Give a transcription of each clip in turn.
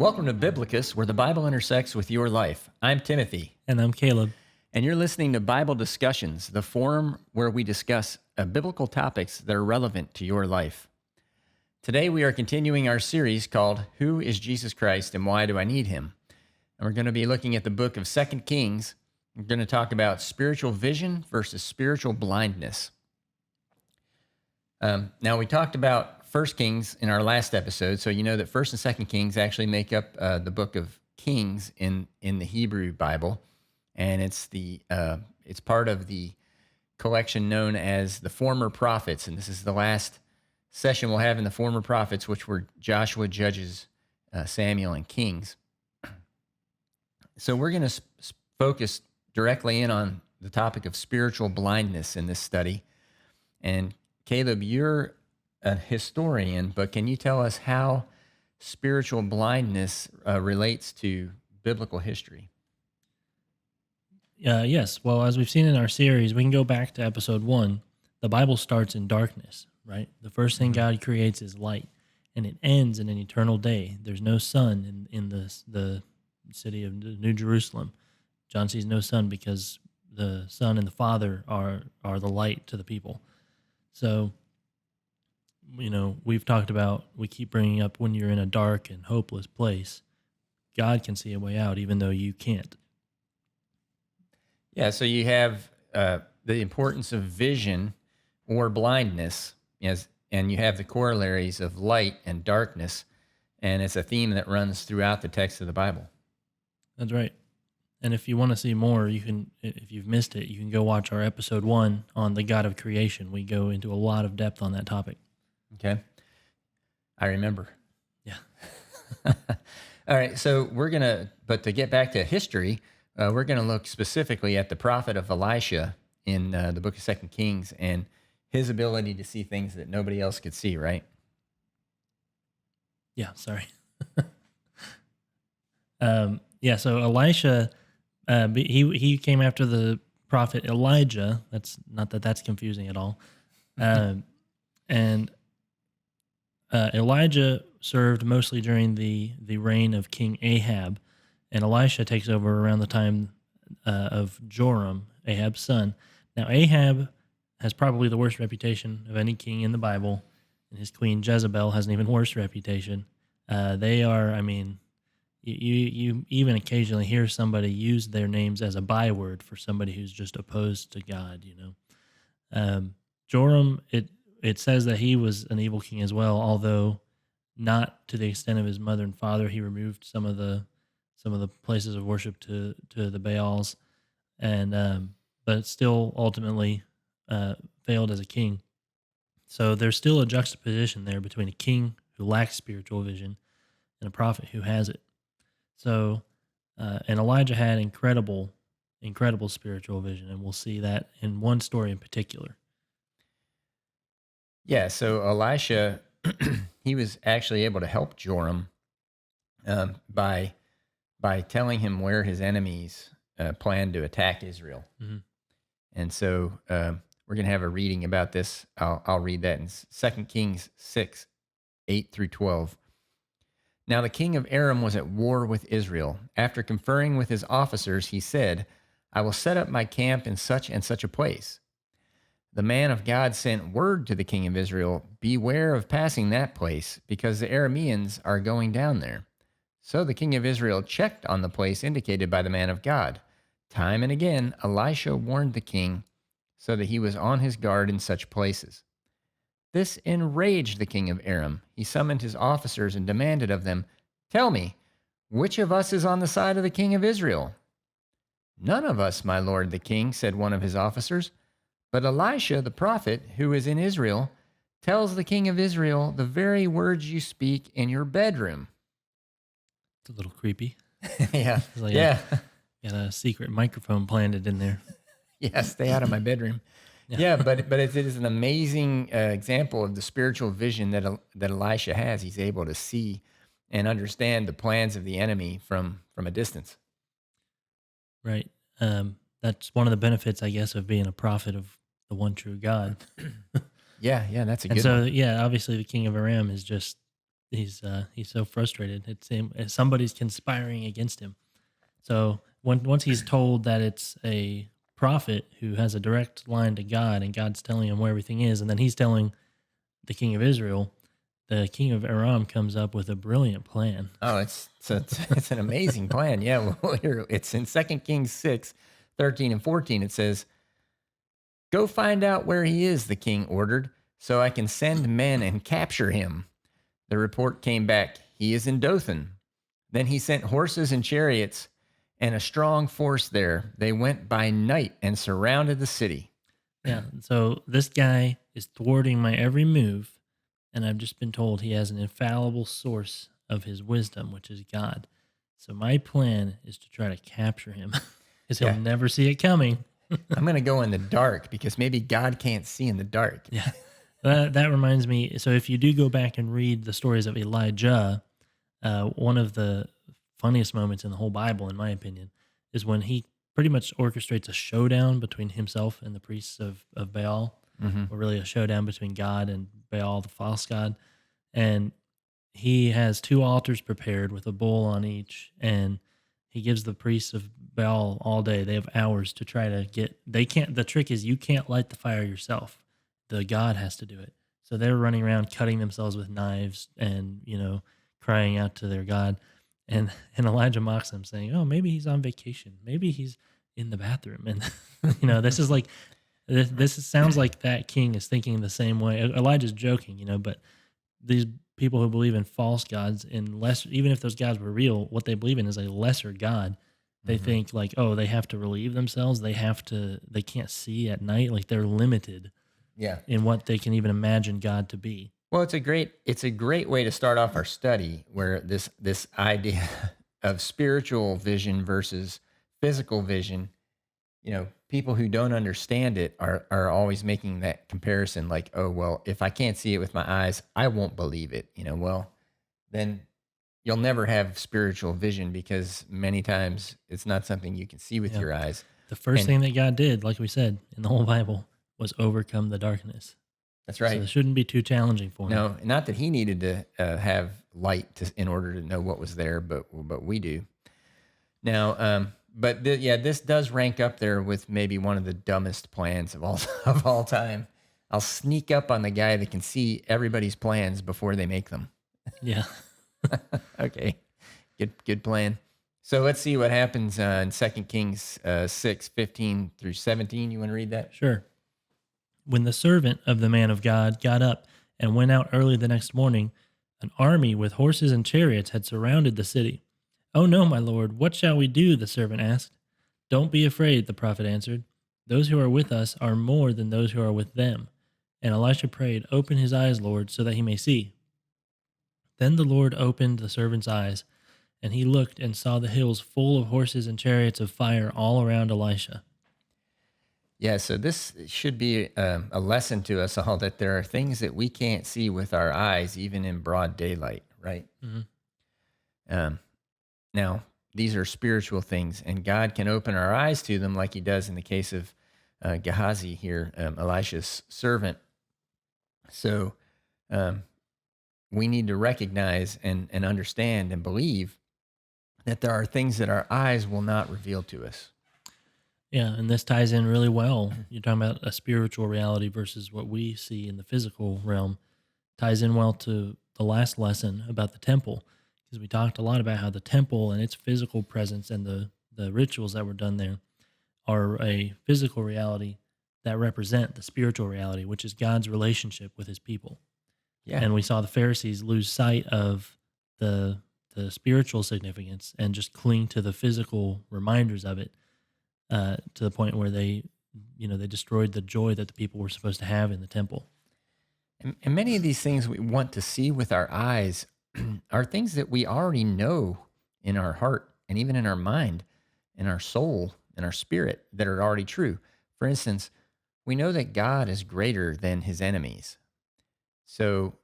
Welcome to Biblocus, where the Bible intersects with your life. I'm Timothy, And I'm Caleb. and you're listening to Bible Discussions, the forum where we discuss biblical topics that are relevant to your life. Today, we are continuing our series called Who is Jesus Christ and Why Do I Need Him? And we're going to be looking at the book of 2 Kings. We're going to talk about spiritual vision versus spiritual blindness. Now, we talked about 1 Kings in our last episode, so you know that 1 and 2 Kings actually make up the book of Kings in the Hebrew Bible, and it's part of the collection known as the Former Prophets, and this is the last session we'll have in the Former Prophets, which were Joshua, Judges, Samuel, and Kings. So we're going to focus directly in on the topic of spiritual blindness in this study, and Caleb, you're a historian, but can you tell us how spiritual blindness relates to biblical history? Yes. Well, as we've seen in our series, we can go back to episode 1. The Bible starts in darkness, right? The first thing God creates is light, and it ends in an eternal day. There's no sun in the city of New Jerusalem. John sees no sun because the Son and the Father are the light to the people. So, we've talked about, we keep bringing up when you're in a dark and hopeless place, God can see a way out even though you can't. Yeah, so you have the importance of vision or blindness, and you have the corollaries of light and darkness, and it's a theme that runs throughout the text of the Bible. That's right. And if you want to see more, you can, if you've missed it, you can go watch our episode 1 on the God of creation. We go into a lot of depth on that topic. Okay. I remember. Yeah. All right. So but to get back to history, we're going to look specifically at the prophet of Elisha in the book of 2 Kings and his ability to see things that nobody else could see, right? Yeah. Sorry. So Elisha, he came after the prophet Elijah. That's not that's confusing at all. And Elijah served mostly during the reign of King Ahab, and Elisha takes over around the time of Joram, Ahab's son. Now, Ahab has probably the worst reputation of any king in the Bible, and his queen Jezebel has an even worse reputation. They are, you even occasionally hear somebody use their names as a byword for somebody who's just opposed to God, Joram, it says that he was an evil king as well, although not to the extent of his mother and father. He removed some of the places of worship to the Baals, and but still ultimately failed as a king. So there's still a juxtaposition there between a king who lacks spiritual vision and a prophet who has it. So, and Elijah had incredible spiritual vision, and we'll see that in one story in particular. Yeah, so Elisha, he was actually able to help Joram by telling him where his enemies planned to attack Israel. Mm-hmm. And so we're going to have a reading about this. I'll read that in 2 Kings 6, 8 through 12. Now the king of Aram was at war with Israel. After conferring with his officers, he said, I will set up my camp in such and such a place. The man of God sent word to the king of Israel, beware of passing that place, because the Arameans are going down there. So the king of Israel checked on the place indicated by the man of God. Time and again, Elisha warned the king so that he was on his guard in such places. This enraged the king of Aram. He summoned his officers and demanded of them, Tell me, which of us is on the side of the king of Israel? None of us, my lord the king, said one of his officers. But Elisha, the prophet, who is in Israel, tells the king of Israel the very words you speak in your bedroom. It's a little creepy. Yeah. Like yeah. Got a secret microphone planted in there. Yeah, stay out of my bedroom. Yeah, but it is an amazing example of the spiritual vision that Elisha has. He's able to see and understand the plans of the enemy from a distance. Right. That's one of the benefits, I guess, of being a prophet of the one true God. Yeah, that's a good and so, one. yeah, obviously the king of Aram is just he's so frustrated. It's him. Somebody's conspiring against him. So once he's told that it's a prophet who has a direct line to God, and God's telling him where everything is, and then he's telling the king of Israel, the king of Aram comes up with a brilliant plan. Oh, it's an amazing plan. Yeah, well, here it's in 2 Kings 6:13 and 14. It says, "Go find out where he is," the king ordered, "so I can send men and capture him." The report came back, "He is in Dothan." Then he sent horses and chariots and a strong force there. They went by night and surrounded the city. Yeah. So this guy is thwarting my every move, and I've just been told he has an infallible source of his wisdom, which is God. So my plan is to try to capture him because he'll Yeah, never see it coming. I'm going to go in the dark because maybe God can't see in the dark. Yeah. That reminds me. So if you do go back and read the stories of Elijah, one of the funniest moments in the whole Bible, in my opinion, is when he pretty much orchestrates a showdown between himself and the priests of Baal, Hmm. or really a showdown between God and Baal, the false god. And he has two altars prepared with a bull on each, and he gives the priests of Baal all day. They have hours to try to get. They can't. The trick is you can't light the fire yourself. The god has to do it. So they're running around cutting themselves with knives and crying out to their god. And Elijah mocks them, saying, "Oh, maybe he's on vacation. Maybe he's in the bathroom." And this is like sounds like that king is thinking the same way. Elijah's joking, but these people who believe in false gods, in less, even if those gods were real, what they believe in is a lesser god. They Hmm. think like, oh, they have to relieve themselves. They can't see at night. Like they're limited Yeah. in what they can even imagine God to be. Well, it's a great way to start off our study where this idea of spiritual vision versus physical vision, people who don't understand it are always making that comparison like, "Oh, well, if I can't see it with my eyes, I won't believe it." Well, then you'll never have spiritual vision because many times it's not something you can see with Yeah. your eyes. The first And thing that God did, like we said in the whole Bible, was overcome the darkness. that's So right. it shouldn't be too challenging for him. No, not that he needed to have light in order to know what was there, but we do. Now, yeah, this does rank up there with maybe one of the dumbest plans of all of all time. I'll sneak up on the guy that can see everybody's plans before they make them. Yeah. Okay, good plan. So let's see what happens in 2 Kings 6:15 through 17. You want to read that? Sure. When the servant of the man of God got up and went out early the next morning, an army with horses and chariots had surrounded the city. "Oh no, my lord, what shall we do?" the servant asked. "Don't be afraid," the prophet answered. "Those who are with us are more than those who are with them." And Elisha prayed, "Open his eyes, Lord, so that he may see." Then the Lord opened the servant's eyes, and he looked and saw the hills full of horses and chariots of fire all around Elisha. Yeah, so this should be a lesson to us all that there are things that we can't see with our eyes, even in broad daylight, right? Mhm. Um, Now, these are spiritual things, and God can open our eyes to them, like He does in the case of Gehazi here, Elisha's servant. So um, we need to recognize and understand and believe that there are things that our eyes will not reveal to us. Yeah, and this ties in really well. You're talking about a spiritual reality versus what we see in the physical realm. Ties in well to the last lesson about the temple, because we talked a lot about how the temple and its physical presence and the rituals that were done there are a physical reality that represent the spiritual reality, which is God's relationship with his people. Yeah. And we saw the Pharisees lose sight of the spiritual significance and just cling to the physical reminders of it, to the point where they destroyed the joy that the people were supposed to have in the temple. And many of these things we want to see with our eyes are things that we already know in our heart and even in our mind, in our soul, in our spirit that are already true. For instance, we know that God is greater than his enemies. So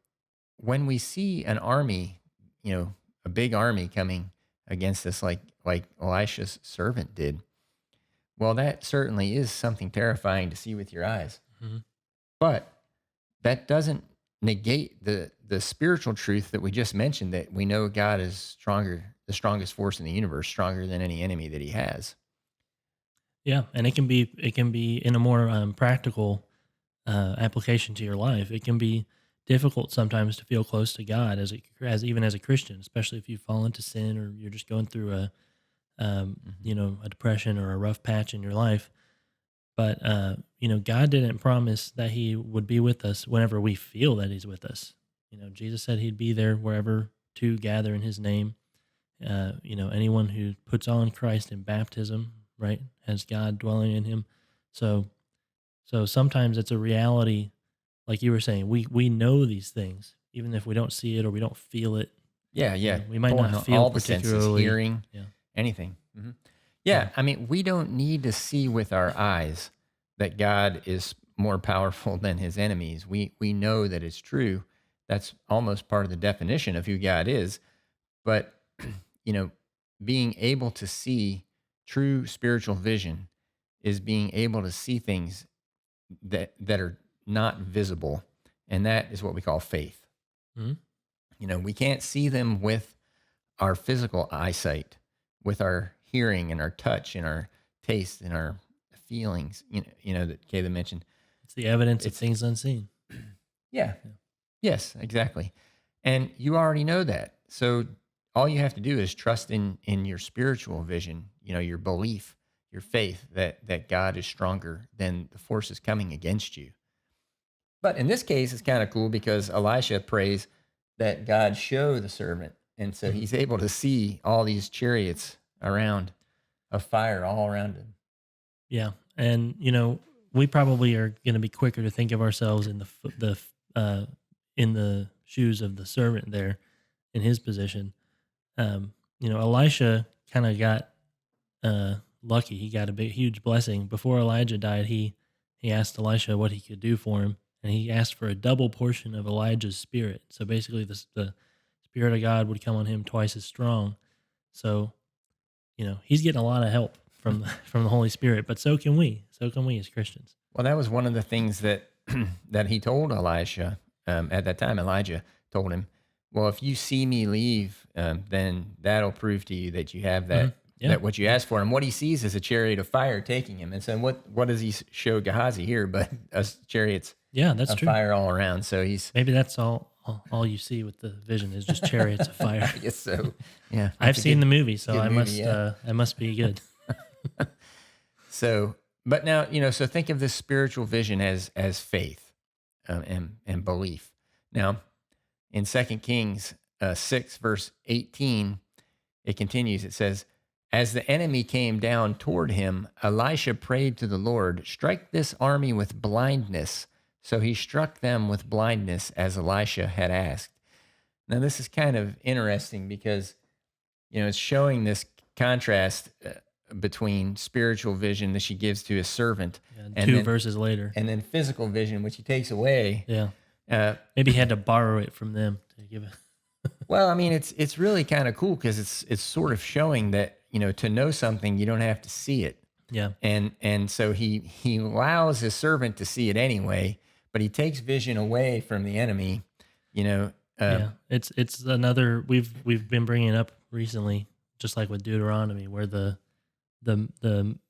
when we see an army, a big army coming against us like Elisha's servant did, well, that certainly is something terrifying to see with your eyes. Mhm. But that doesn't negate the spiritual truth that we just mentioned, that we know God is stronger, the strongest force in the universe, stronger than any enemy that he has. Yeah, and it can be in a more practical application to your life. It can be difficult sometimes to feel close to God as even as a Christian, especially if you fall into sin or you're just going through Mhm. a depression or a rough patch in your life. But God didn't promise that He would be with us whenever we feel that He's with us. Jesus said He'd be there wherever two gather in His name. Anyone who puts on Christ in baptism, right, has God dwelling in him. So, so sometimes it's a reality, like you were saying. We know these things, even if we don't see it or we don't feel it. Yeah, yeah. We might Pulling not on feel all the senses, particularly. hearing, Yeah, anything. yeah, Yeah, I mean, we don't need to see with our eyes that God is more powerful than his enemies. We know that it's true. That's almost part of the definition of who God is. But you know, being able to see, true spiritual vision is being able to see things that are not visible, and that is what we call faith. mhm, We can't see them with our physical eyesight, with our hearing and our touch and our taste and our feelings, that Caleb mentioned. it's the evidence of It's things unseen. Yeah, Yeah. yes, exactly. And you already know that. So all you have to do is trust in your spiritual vision, your belief, your faith that God is stronger than the forces coming against you. But in this case, it's kind of cool because Elisha prays that God show the servant. And so Mhm. he's able to see all these chariots around of fire all around him. Yeah, and we probably are going to be quicker to think of ourselves in the shoes of the servant there in his position. Elisha kind of got lucky. He got a big, huge blessing before Elijah died. He asked Elisha what he could do for him, and he asked for a double portion of Elijah's spirit. So basically, the spirit of God would come on him twice as strong. So he's getting a lot of help from from the Holy Spirit, but so can we. So can we as Christians. Well, that was one of the things that that he told Elisha at that time. Elijah told him, "Well, if you see me leave, then that'll prove to you that you have Hmm. Yeah, that what you yeah, asked for." And what he sees is a chariot of fire taking him. And so, what does he show Gehazi here? But us chariots yeah. That's of true. fire all around. So he's, Maybe that's all you see with the vision is just chariots of fire. I guess so. Yeah, I've that's a seen the movie, it's a so good movie. Yeah. I must be good. So, but now so think of this spiritual vision as faith and belief. Now, in Second Kings 6, verse 18, it continues. It says, "As the enemy came down toward him, Elisha prayed to the Lord, 'Strike this army with blindness.' So he struck them with blindness as Elisha had asked." Now, this is kind of interesting because it's showing this contrast between spiritual vision that she gives to his servant, Yeah, and two then verses later. physical vision, which he takes away. Yeah, Uh, maybe he had to borrow it from them to give it. well, I mean, it's really kind of cool because it's sort of showing that to know something you don't have to see it, Yeah, and so he allows his servant to see it anyway, but he takes vision away from the enemy. You know, uh, yeah. It's another we've been bringing it up recently, just like with Deuteronomy, where the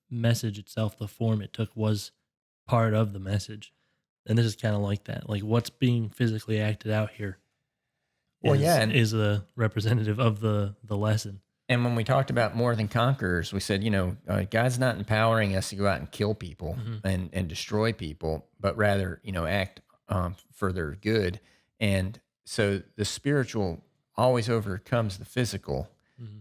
message itself, the form it took, was part of the message, and this is kind of like that. Like what's being physically acted out here well, yeah, is a representative of the lesson. and when we talked about more than conquerors, we said, God's not empowering us to go out and kill people Hmm. and destroy people, but rather, act for their good. And so the spiritual always overcomes the physical.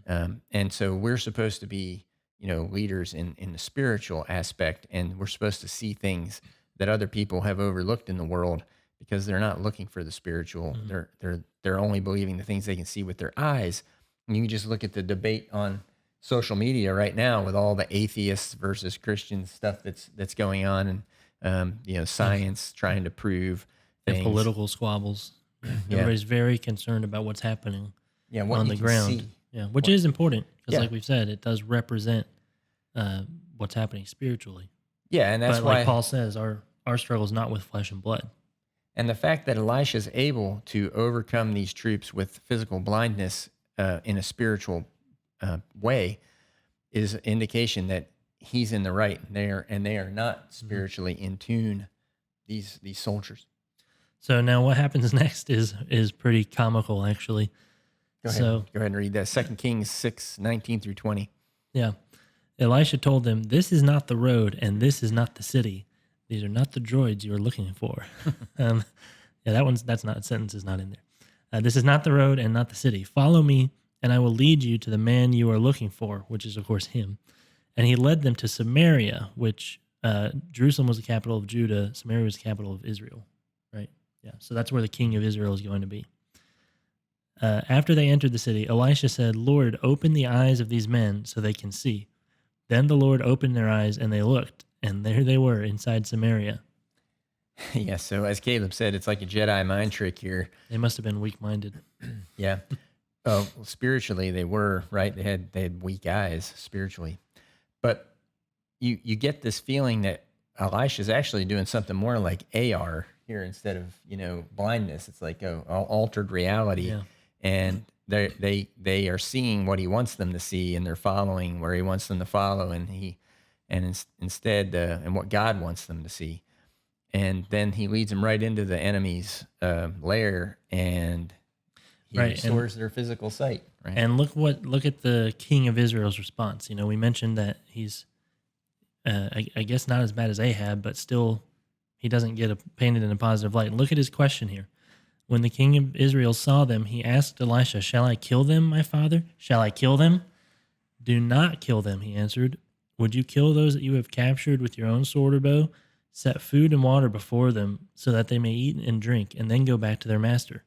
Hmm. And so we're supposed to be, leaders in the spiritual aspect, and we're supposed to see things that other people have overlooked in the world because they're not looking for the spiritual. Hmm. They're only believing the things they can see with their eyes. And you can just look at the debate on social media right now with all the atheists versus Christian stuff that's going on, and Yeah, science trying to prove and things. political squabbles. Yeah, Yeah, everybody's very concerned about what's happening yeah, what on you the can ground. see. Yeah, which What? is important because, Yeah, like we've said, it does represent uh, what's happening spiritually. yeah, and that's But like why. Paul says, our struggle is not with flesh and blood. And the fact that Elisha is able to overcome these troops with physical blindness in a spiritual way is an indication that he's in the right there, and they are not Mhm. spiritually in tune. These soldiers. So now what happens next is pretty comical actually. Go ahead. So Go ahead and read that. 2 Kings 6:19 through 20. yeah, Elisha told them, "This is not the road, and this is not the city. These are not the droids you are looking for." um, yeah, that sentence is not in there. This is not the road and not the city. Follow me, and I will lead you to the man you are looking for, which is of course him. And he led them to Samaria, which Jerusalem was the capital of Judah. Samaria was the capital of Israel, right? Yeah, so that's where the king of Israel is going to be. After they entered the city, Elisha said, "Lord, open the eyes of these men so they can see." Then the Lord opened their eyes, and they looked, and there they were inside Samaria. Yeah. So as Caleb said, it's like a Jedi mind trick here. They must have been weak-minded. Yeah. Oh, well, spiritually they were right. They had weak eyes spiritually, but you get this feeling that Elisha is actually doing something more like AR here instead of blindness. It's like a altered reality, Yeah, and they are seeing what he wants them to see, and they're following where he wants them to follow, instead and what God wants them to see, and then he leads them right into the enemy's lair, and he right. And restores their physical sight. Right. and look at the king of Israel's response. We mentioned that he's I guess not as bad as Ahab, but still he doesn't get painted in a positive light. Look at his question here. When the king of Israel saw them, he asked Elisha, "Shall I kill them, my father? Shall I kill them?" "Do not kill them," he answered. "Would you kill those that you have captured with your own sword or bow? Set food and water before them so that they may eat and drink, and then go back to their master."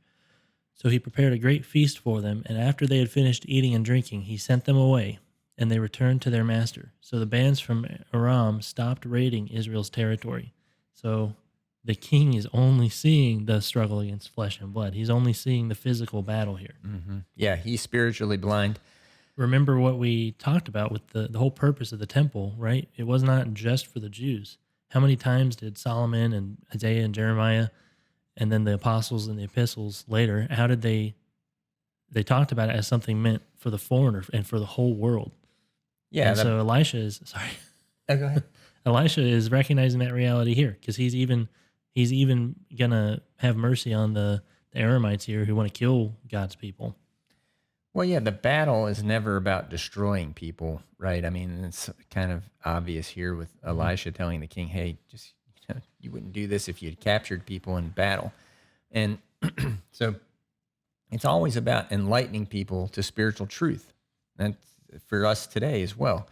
So he prepared a great feast for them, and after they had finished eating and drinking, he sent them away, and they returned to their master. So the bands from Aram stopped raiding Israel's territory. So the king is only seeing the struggle against flesh and blood. He's only seeing the physical battle here. Yeah, he's spiritually blind. Remember what we talked about with the whole purpose of the temple, right? It was not just for the Jews. How many times did Solomon and Isaiah and Jeremiah and then the apostles and the epistles later, how did they talked about it as something meant for the foreigner and for the whole world? Yeah. And so Elisha is sorry. Oh, go ahead. Elisha is recognizing that reality here because he's even gonna have mercy on the Aramites here who want to kill God's people. Well, yeah, the battle is never about destroying people, right? I mean, it's kind of obvious here with Mhm. Elisha telling the king, "Hey, just you wouldn't do this if you had captured people in battle," and so it's always about enlightening people to spiritual truth. That's for us today as well.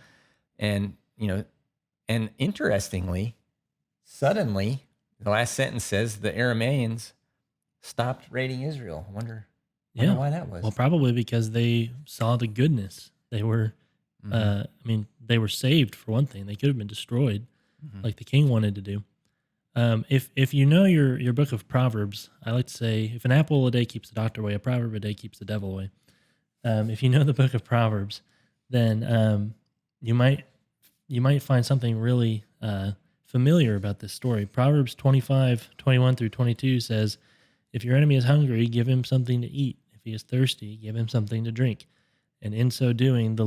And and interestingly, suddenly, the last sentence says the Arameans stopped raiding Israel. Wonder Yeah. why that Well, was. probably because they saw the goodness. They were, Hmm. they were saved for one thing. They could have been destroyed, Hmm. like the king wanted to do. If you know your book of Proverbs, I like to say, if an apple a day keeps the doctor away, a proverb a day keeps the devil away. If you know the book of Proverbs, then you might you might find something really familiar about this story. Proverbs 25:21 through 22 says, "If your enemy is hungry, give him something to eat. If he is thirsty, give him something to drink. And in so doing,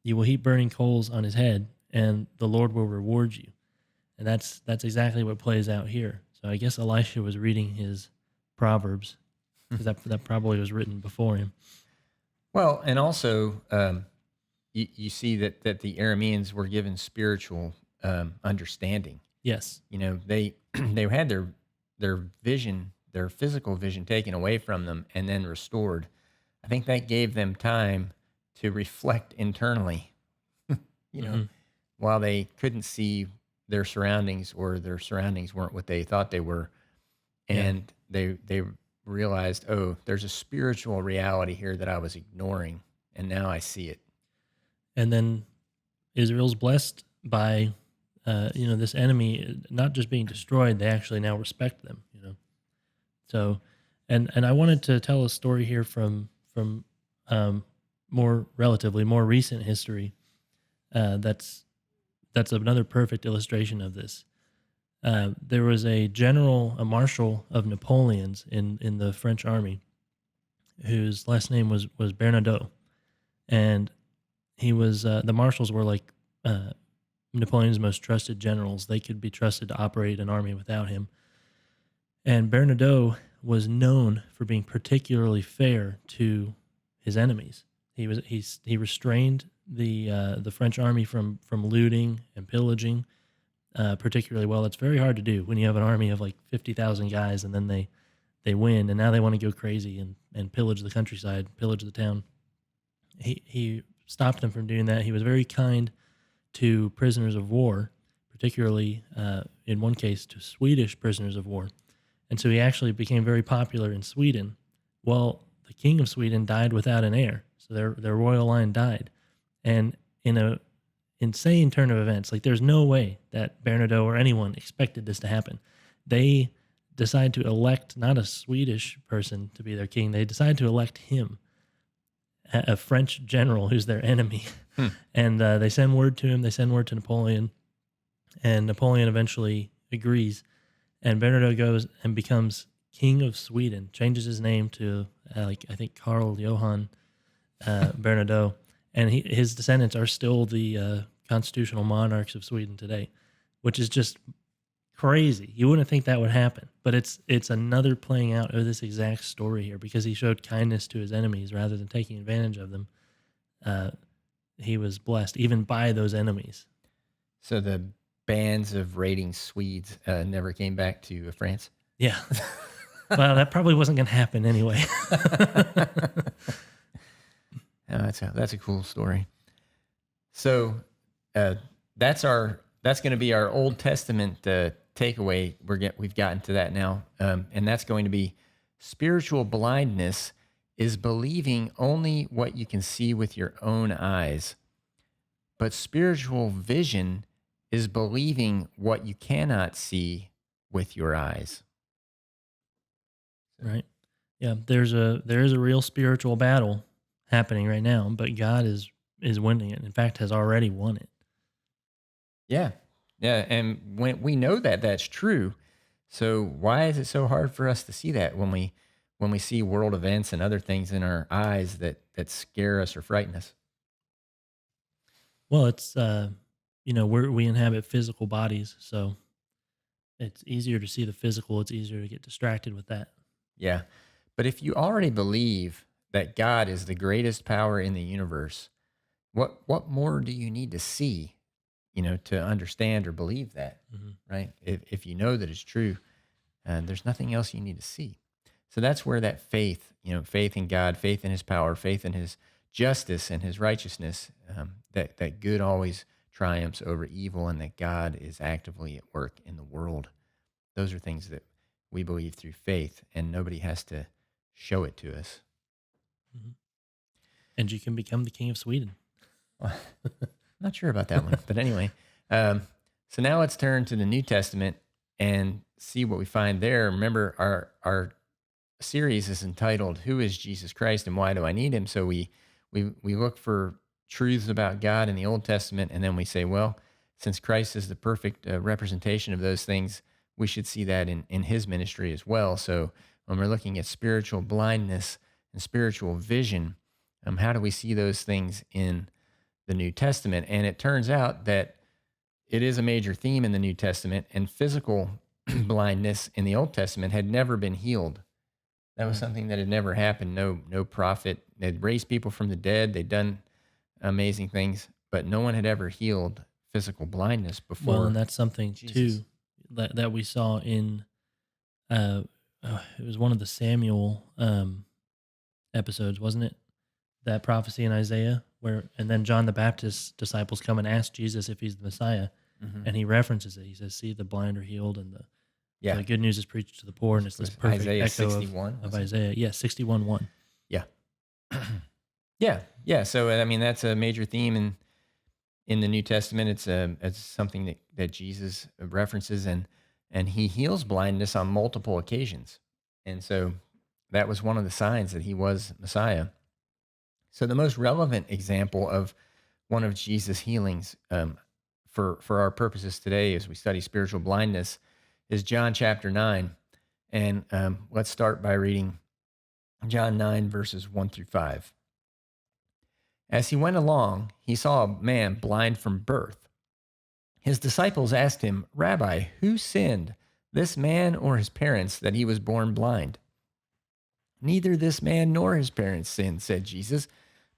you will heap burning coals on his head, and the Lord will reward you." And that's exactly what plays out here. So I guess Elisha was reading his Proverbs because that probably was written before him. Well, and also you see that the Arameans were given spiritual understanding. Yes. They they had their vision, their physical vision taken away from them and then restored. I think that gave them time to reflect internally. you know, Hmm. while they couldn't see their surroundings or their surroundings weren't what they thought they were, Yeah. and they realized, oh, there's a spiritual reality here that I was ignoring, and now I see it. And then Israel's blessed by this enemy not just being destroyed, they actually now respect them. So and I wanted to tell a story here from um, more recent history. That's another perfect illustration of this. There was a general, a marshal of Napoleon's in the French army, whose last name was Bernadotte, and he was the marshals were like uh, Napoleon's most trusted generals. They could be trusted to operate an army without him. And Bernadotte was known for being particularly fair to his enemies. He restrained the French army from looting and pillaging particularly well. It's very hard to do when you have an army of like 50,000 guys and then they win and now they want to go crazy and pillage the countryside, pillage the town. He stopped them from doing that. He was very kind to prisoners of war, particularly in one case to Swedish prisoners of war. And so he actually became very popular in Sweden. Well, the king of Sweden died without an heir, so their royal line died. And in a insane turn of events, like there's no way that Bernadotte or anyone expected this to happen. They decide to elect not a Swedish person to be their king. They decide to elect him, a French general who's their enemy. Hmm. And they send word to him. They send word to Napoleon, and Napoleon eventually agrees. And Bernadotte goes and becomes king of Sweden, changes his name to like I think Karl Johan Bernadotte, and his descendants are still the constitutional monarchs of Sweden today, which is just crazy. You wouldn't think that would happen, but it's another playing out of this exact story here because he showed kindness to his enemies rather than taking advantage of them. He was blessed even by those enemies. So the bands of raiding Swedes never came back to France. Yeah. Well, that probably wasn't going to happen anyway. That's a cool story. So that's going to be our Old Testament takeaway. We've gotten to that now, and that's going to be spiritual blindness is believing only what you can see with your own eyes, but spiritual vision is believing what you cannot see with your eyes. Right. Yeah, there is a real spiritual battle happening right now, but God is winning it. In fact, has already won it. Yeah. Yeah. And when we know that that's true, so why is it so hard for us to see that when we see world events and other things in our eyes that scare us or frighten us? Well, it's we inhabit physical bodies, so it's easier to see the physical. It's easier to get distracted with that. Yeah. But if you already believe that God is the greatest power in the universe, what more do you need to see, to understand or believe that, Hmm. right? If you know that it's true, there's nothing else you need to see. So that's where that faith, faith in God, faith in his power, faith in his justice and his righteousness, that good always triumphs over evil and that God is actively at work in the world. Those are things that we believe through faith, and nobody has to show it to us. Hmm. And you can become the king of Sweden. Well, not sure about that one, but anyway. So now let's turn to the New Testament and see what we find there. Remember, our series is entitled "Who is Jesus Christ and Why Do I Need Him?" So we look for truths about God in the Old Testament, and then we say, well, since Christ is the perfect representation of those things, we should see that in his ministry as well. So when we're looking at spiritual blindness and spiritual vision, how do we see those things in the New Testament? And it turns out that it is a major theme in the New Testament, and physical blindness in the Old Testament had never been healed. That was Mm. something that had never happened. No prophet. They'd raised people from the dead. They'd done amazing things, but no one had ever healed physical blindness Well, and before that's something Jesus. too that we saw in uh, it was one of the Samuel episodes, wasn't it? That prophecy in Isaiah, where and then John the Baptist's disciples come and ask Jesus if he's the Messiah, Hmm. and he references it. He says, "See, the blind are healed, and Yeah, the good news is preached to the poor," and it's this was perfect Isaiah echo 61. of Was it? Isaiah. Yeah, 61:1. Yeah, yeah, yeah. So I mean, that's a major theme in the New Testament. It's something that Jesus references, and he heals blindness on multiple occasions, and so that was one of the signs that he was Messiah. So the most relevant example of one of Jesus' healings, for our purposes today, as we study spiritual blindness, is John chapter 9. And let's start by reading John 9, verses 1 through 5. As he went along, he saw a man blind from birth. His disciples asked him, Rabbi, who sinned, this man or his parents, that he was born blind? Neither this man nor his parents sinned, said Jesus,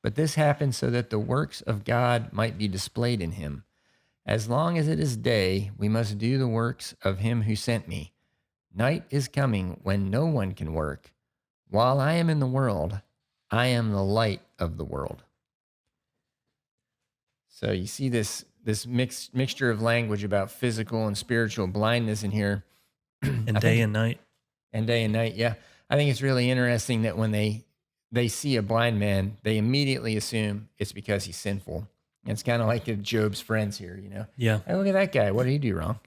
but this happened so that the works of God might be displayed in him. As long as it is day, we must do the works of him who sent me. Night is coming when no one can work. While I am in the world, I am the light of the world. So you see this mixture of language about physical and spiritual blindness in here. And I day think and night. and day and night, yeah. I think it's really interesting that when they see a blind man, they immediately assume it's because he's sinful. It's kind of like Job's friends here, you know. Yeah. Hey, look at that guy. What did he do wrong?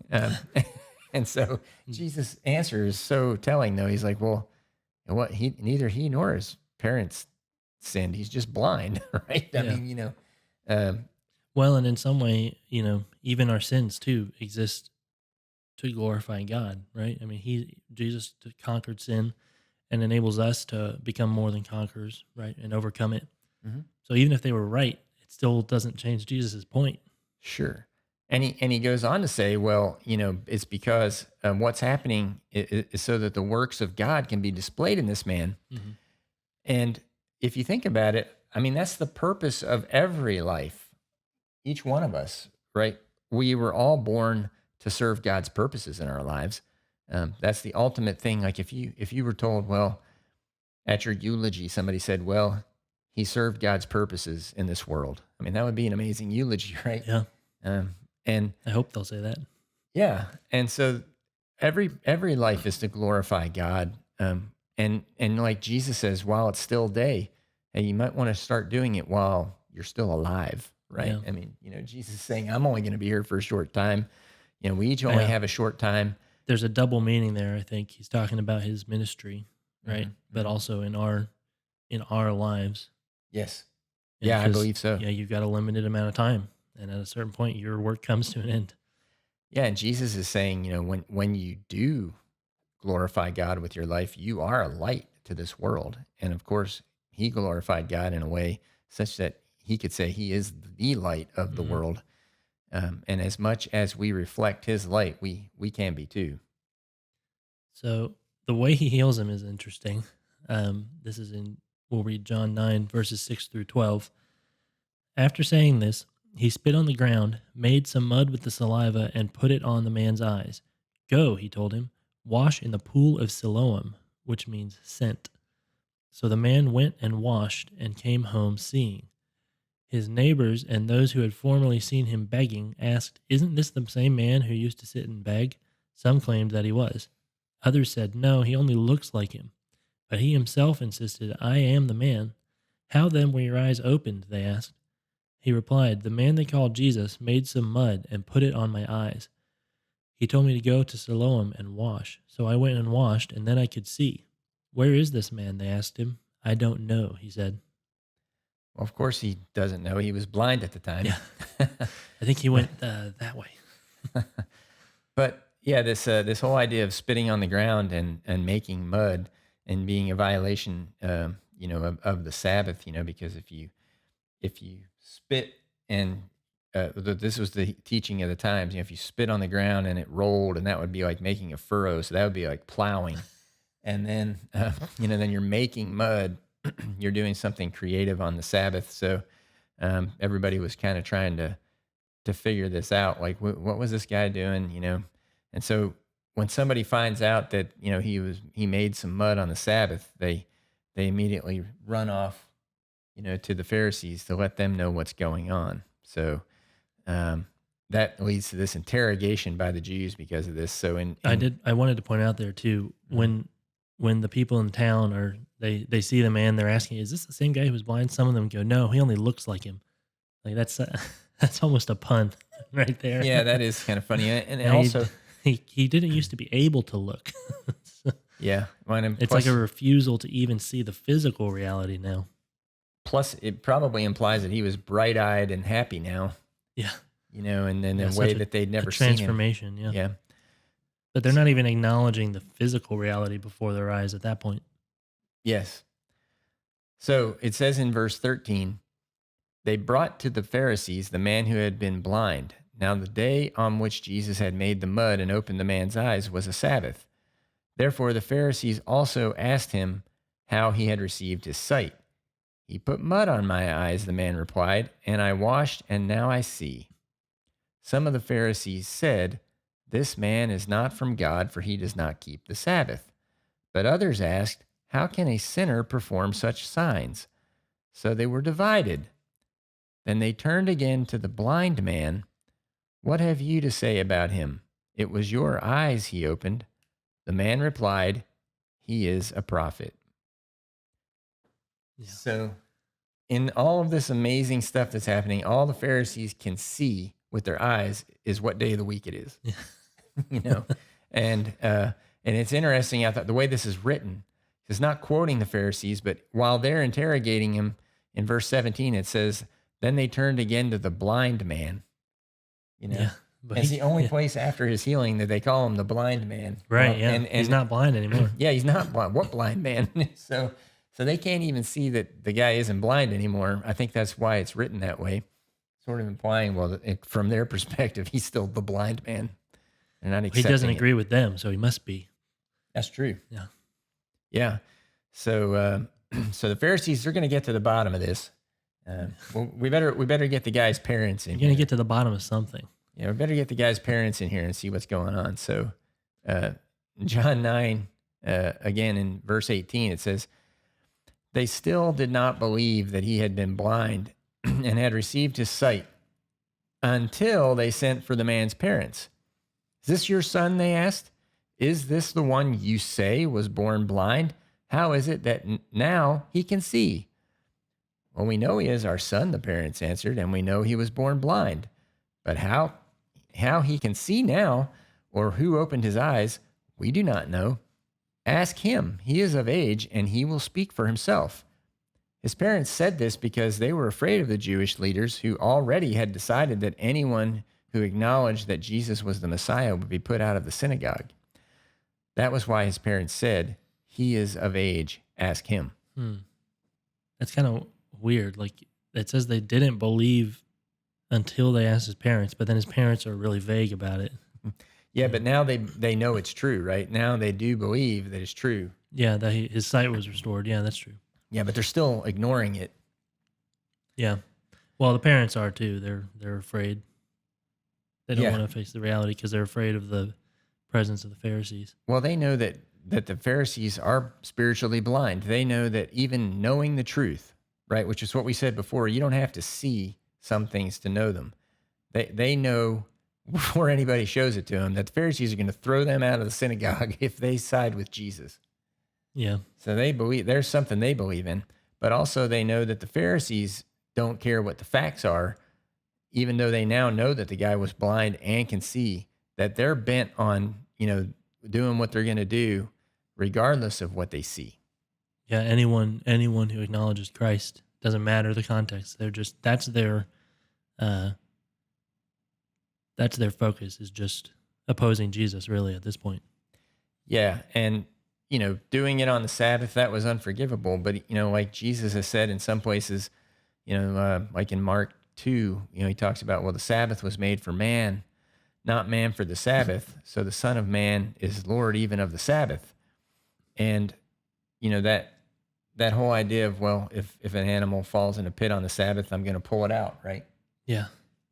And so Jesus' answer is so telling, though. He's like, well, what neither he nor his parents sinned. He's just blind, right? I Yeah. mean, um, Well, and in some way, even our sins too exist to glorify God, right? I mean, Jesus conquered sin and enables us to become more than conquerors, right? And overcome it. mhm. So even if they were right, it still doesn't change Jesus's point. Sure. And he goes on to say, well, it's because what's happening is so that the works of God can be displayed in this man. Hmm. And if you think about it, I mean, that's the purpose of every life, each one of us, right? We were all born to serve God's purposes in our lives. That's the ultimate thing. Like if you were told, well, at your eulogy, somebody said, well, he served God's purposes in this world. I mean, that would be an amazing eulogy, right? Yeah. Um, and I hope they'll say that. yeah, and so every life is to glorify God. And like Jesus says, while it's still day, and you might want to start doing it while you're still alive, right? Yeah. I mean, Jesus is saying, I'm only going to be here for a short time. We each only Yeah. have a short time. There's a double meaning there. I think he's talking about his ministry, right? Mhm, But mhm. also in our lives. Yes. Yeah, I Because believe so. yeah, you've got a limited amount of time, and at a certain point, your work comes to an end. Yeah, and Jesus is saying, when you do glorify God with your life, you are a light to this world. And of course, he glorified God in a way such that he could say he is the light of the Hmm. world. And as much as we reflect his light, we can be too. So the way he heals him is interesting. This is we'll read John 9, verses 6 through 12. After saying this, he spit on the ground, made some mud with the saliva, and put it on the man's eyes. Go, he told him, wash in the pool of Siloam, which means sent. So the man went and washed and came home seeing. His neighbors and those who had formerly seen him begging asked, Isn't this the same man who used to sit and beg? Some claimed that he was. Others said, No, he only looks like him. But he himself insisted, I am the man. How then were your eyes opened? They asked. He replied, The man they called Jesus made some mud and put it on my eyes. He told me to go to Siloam and wash. So I went and washed, and then I could see. Where is this man? They asked him. I don't know, he said. Well, of course, he doesn't know. He was blind at the time. Yeah, I think he went that way. But yeah, this whole idea of spitting on the ground and making mud and being a violation, of the Sabbath, because if you spit and this was the teaching of the times, if you spit on the ground and it rolled, and that would be like making a furrow, so that would be like plowing, and then then you're making mud, you're doing something creative on the Sabbath. So everybody was kind of trying to figure this out, like what was this guy doing, and so when somebody finds out that he made some mud on the Sabbath, they immediately run off to the Pharisees to let them know what's going on. So um, that leads to this interrogation by the Jews because of this. So I wanted to point out there too, Mhm. when the people in town they see the man, they're asking, is this the same guy who was blind? Some of them go, no, he only looks like him. Like that's that's almost a pun right there. Yeah, that is kind of funny, and Now, also he didn't used to be able to look. So yeah, it's like plus a refusal to even see the physical reality now. plus it probably implies that he was bright eyed and happy now, Yeah, and then in yeah, a way such that they'd a never seen him. transformation. Yeah, Yeah. But they're not even acknowledging the physical reality before their eyes at that point. Yes. So it says in verse 13, they brought to the Pharisees the man who had been blind. Now, the day on which Jesus had made the mud and opened the man's eyes was a Sabbath. Therefore, the Pharisees also asked him how he had received his sight. He put mud on my eyes, the man replied, and I washed, and now I see. Some of the Pharisees said, this man is not from God, for he does not keep the Sabbath. But others asked, how can a sinner perform such signs? So they were divided. Then they turned again to the blind man. What have you to say about him? It was your eyes he opened. The man replied, he is a prophet. Yeah. So, in all of this amazing stuff that's happening, all the Pharisees can see with their eyes is what day of the week it is. Yeah. You know, and it's interesting. I thought the way this is written, it's not quoting the Pharisees, but while they're interrogating him in verse 17, it says, "Then they turned again to the blind man." You know, Yeah. But it's the only yeah. place after his healing that they call him the blind man. Right. Well, Yeah. and He's not blind anymore. yeah, he's not blind. What blind man? So they can't even see that the guy isn't blind anymore. I think that's why it's written that way, sort of implying, well, from their perspective, he's still the blind man. They're not He accepting doesn't it. agree with them, so he must be. That's true. Yeah. Yeah. So so the Pharisees are going to get to the bottom of this. Well, we better get the guy's parents in You're here. going to get to the bottom of something. Yeah, we better get the guy's parents in here and see what's going on. So, John 9, again in verse 18, it says, they still did not believe that he had been blind and had received his sight until they sent for the man's parents. Is this your son? They asked. Is this the one you say was born blind? How is it that now he can see? Well, we know he is our son, the parents answered, and we know he was born blind. But how he can see now, or who opened his eyes, we do not know. Ask him. He is of age, and he will speak for himself. His parents said this because they were afraid of the Jewish leaders who already had decided that anyone who acknowledged that Jesus was the Messiah would be put out of the synagogue. That was why his parents said, he is of age. Ask him. That's kind of weird. Like it says they didn't believe until they asked his parents, but then his parents are really vague about it. Yeah, but now they know it's true, right? Now they do believe that it's true. Yeah, that his sight was restored. Yeah, that's true. Yeah, but they're still ignoring it. Yeah. Well, the parents are too. They're afraid. They don't want to face the reality because they're afraid of the presence of the Pharisees. Well, they know that the Pharisees are spiritually blind. They know that even knowing the truth, right, which is what we said before, you don't have to see some things to know them. They know before anybody shows it to them that the Pharisees are going to throw them out of the synagogue if they side with Jesus. Yeah. So they believe there's something they believe in, but also they know that the Pharisees don't care what the facts are, even though they now know that the guy was blind and can see, that they're bent on, doing what they're going to do regardless of what they see. Yeah, anyone who acknowledges Christ, doesn't matter the context. They're just that's their focus, is just opposing Jesus really at this point. Yeah, and doing it on the Sabbath, that was unforgivable, but like Jesus has said in some places, like in Mark 2, he talks about, well, the Sabbath was made for man, not man for the Sabbath. So the Son of Man is Lord even of the Sabbath. And that whole idea of, well, if an animal falls in a pit on the Sabbath, I'm going to pull it out, right? Yeah.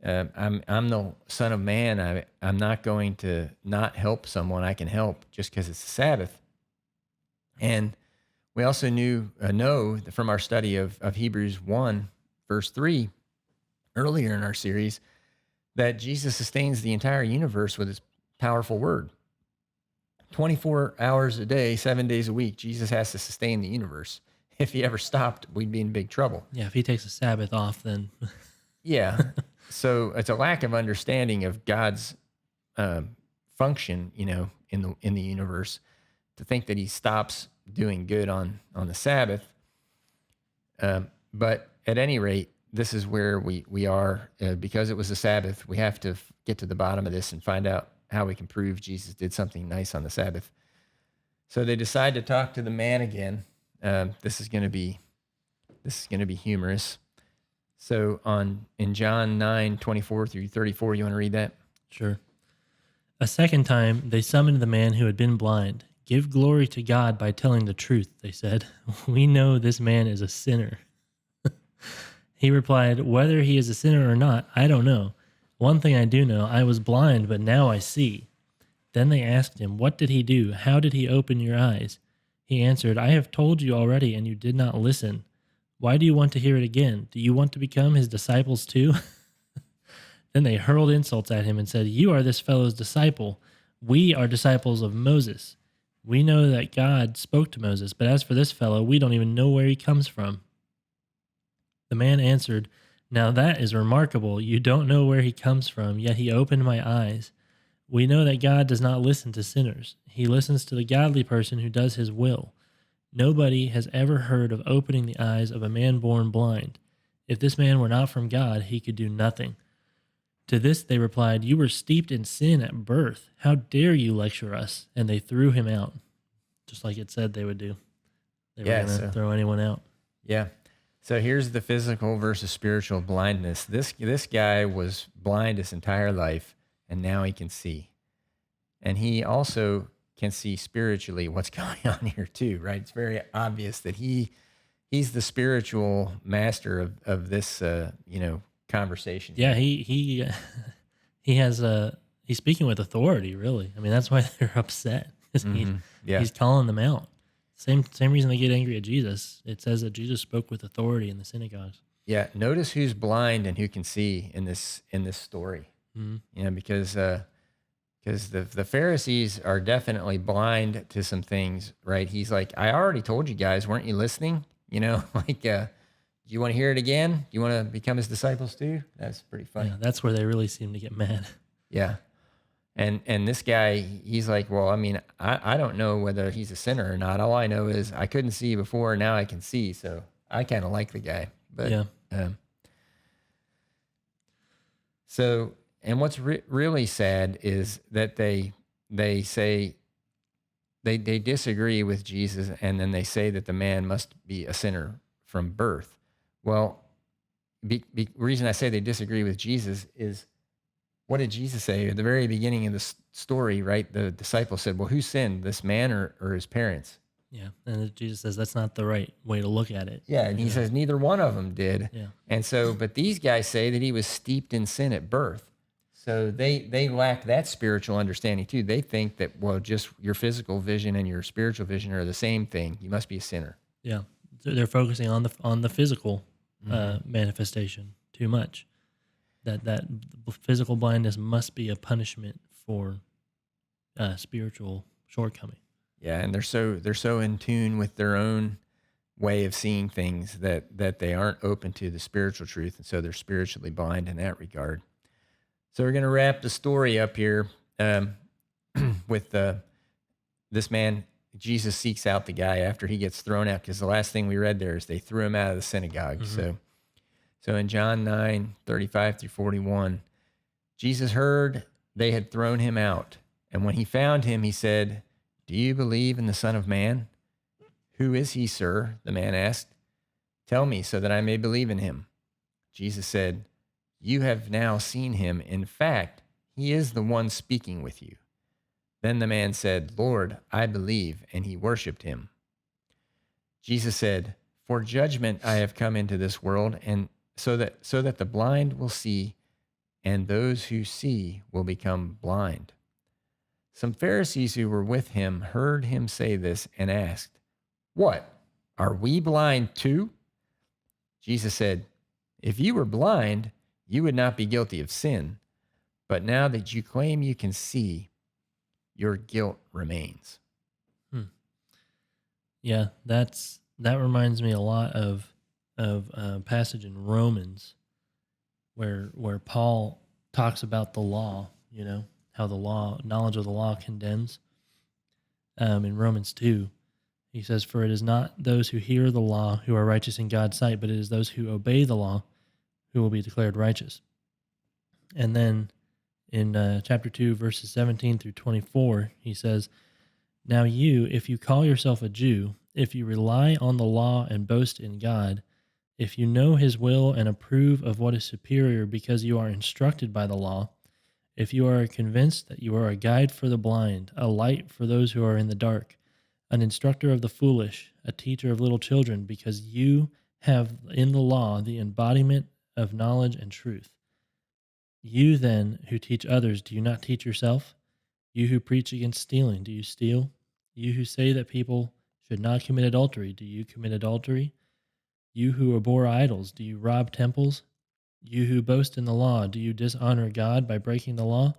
I'm the Son of Man. I'm not going to not help someone I can help just because it's the Sabbath. And we also know from our study of Hebrews 1, verse 3, earlier in our series, that Jesus sustains the entire universe with his powerful word. 24 hours a day, 7 days a week, Jesus has to sustain the universe. If he ever stopped, we'd be in big trouble. Yeah, if he takes a Sabbath off, then... Yeah. So it's a lack of understanding of God's function, in the universe, to think that he stops doing good on the Sabbath. But at any rate, this is where we are. Because it was the Sabbath, we have to get to the bottom of this and find out how we can prove Jesus did something nice on the Sabbath. So they decide to talk to the man again. This is going to be humorous. So in John 9:24 through 34, you want to read that? Sure. A second time, they summoned the man who had been blind. Give glory to God by telling the truth, they said. We know this man is a sinner. He replied, whether he is a sinner or not, I don't know. One thing I do know, I was blind, but now I see. Then they asked him, what did he do? How did he open your eyes? He answered, I have told you already, and you did not listen. Why do you want to hear it again? Do you want to become his disciples too? Then they hurled insults at him and said, you are this fellow's disciple. We are disciples of Moses. We know that God spoke to Moses, but as for this fellow, we don't even know where he comes from. The man answered, now that is remarkable. You don't know where he comes from, yet he opened my eyes. We know that God does not listen to sinners. He listens to the godly person who does his will. Nobody has ever heard of opening the eyes of a man born blind. If this man were not from God, he could do nothing. To this they replied, you were steeped in sin at birth. How dare you lecture us? And they threw him out, just like it said they would do. They were going to throw anyone out. Yeah. So here's the physical versus spiritual blindness. This guy was blind his entire life, and now he can see. And he also can see spiritually what's going on here too, right? It's very obvious that he's the spiritual master of this conversation. Yeah, he has he's speaking with authority, really. I mean, that's why they're upset. He's calling them out. Same reason they get angry at Jesus. It says that Jesus spoke with authority in the synagogues. Yeah, notice who's blind and who can see in this story. Mm-hmm. Because the Pharisees are definitely blind to some things, right? He's like, I already told you guys, weren't you listening? Do you want to hear it again? Do you want to become his disciples too? That's pretty funny. Yeah, that's where they really seem to get mad. Yeah. And this guy, he's like, well, I mean, I don't know whether he's a sinner or not. All I know is I couldn't see before, now I can see. So I kind of like the guy. But yeah. And what's really sad is that they say they disagree with Jesus, and then they say that the man must be a sinner from birth. Well, reason I say they disagree with Jesus is, what did Jesus say at the very beginning of the story, right? The disciples said, well, who sinned, this man or his parents? Yeah, and Jesus says that's not the right way to look at it. Yeah, and he says neither one of them did. Yeah. And so, but these guys say that he was steeped in sin at birth. So they lack that spiritual understanding too. They think that, well, just your physical vision and your spiritual vision are the same thing. You must be a sinner. Yeah, they're focusing on the physical manifestation too much. That physical blindness must be a punishment for spiritual shortcoming. Yeah, and they're so in tune with their own way of seeing things that they aren't open to the spiritual truth, and so they're spiritually blind in that regard. So we're going to wrap the story up here with this man. Jesus seeks out the guy after he gets thrown out, because the last thing we read there is they threw him out of the synagogue. Mm-hmm. So in John 9:35-41, Jesus heard they had thrown him out, and when he found him, he said, do you believe in the Son of Man? Who is he, sir? The man asked. Tell me so that I may believe in him. Jesus said, you have now seen him. In fact, he is the one speaking with you. Then the man said, Lord, I believe, and he worshiped him. Jesus said, for judgment I have come into this world, and so that the blind will see, and those who see will become blind. Some Pharisees who were with him heard him say this and asked, what? Are we blind too? Jesus said, if you were blind, you would not be guilty of sin. But now that you claim you can see, your guilt remains. Yeah, that reminds me a lot of a passage in Romans where Paul talks about the law, how the law, knowledge of the law condemns. In Romans 2, he says, for it is not those who hear the law who are righteous in God's sight, but it is those who obey the law who will be declared righteous. And then in chapter 2, verses 17 through 24, he says, "Now you, if you call yourself a Jew, if you rely on the law and boast in God, if you know his will and approve of what is superior because you are instructed by the law, if you are convinced that you are a guide for the blind, a light for those who are in the dark, an instructor of the foolish, a teacher of little children, because you have in the law the embodiment of knowledge and truth. You then who teach others, do you not teach yourself? You who preach against stealing, do you steal? You who say that people should not commit adultery, do you commit adultery? You who abhor idols, do you rob temples? You who boast in the law, do you dishonor God by breaking the law?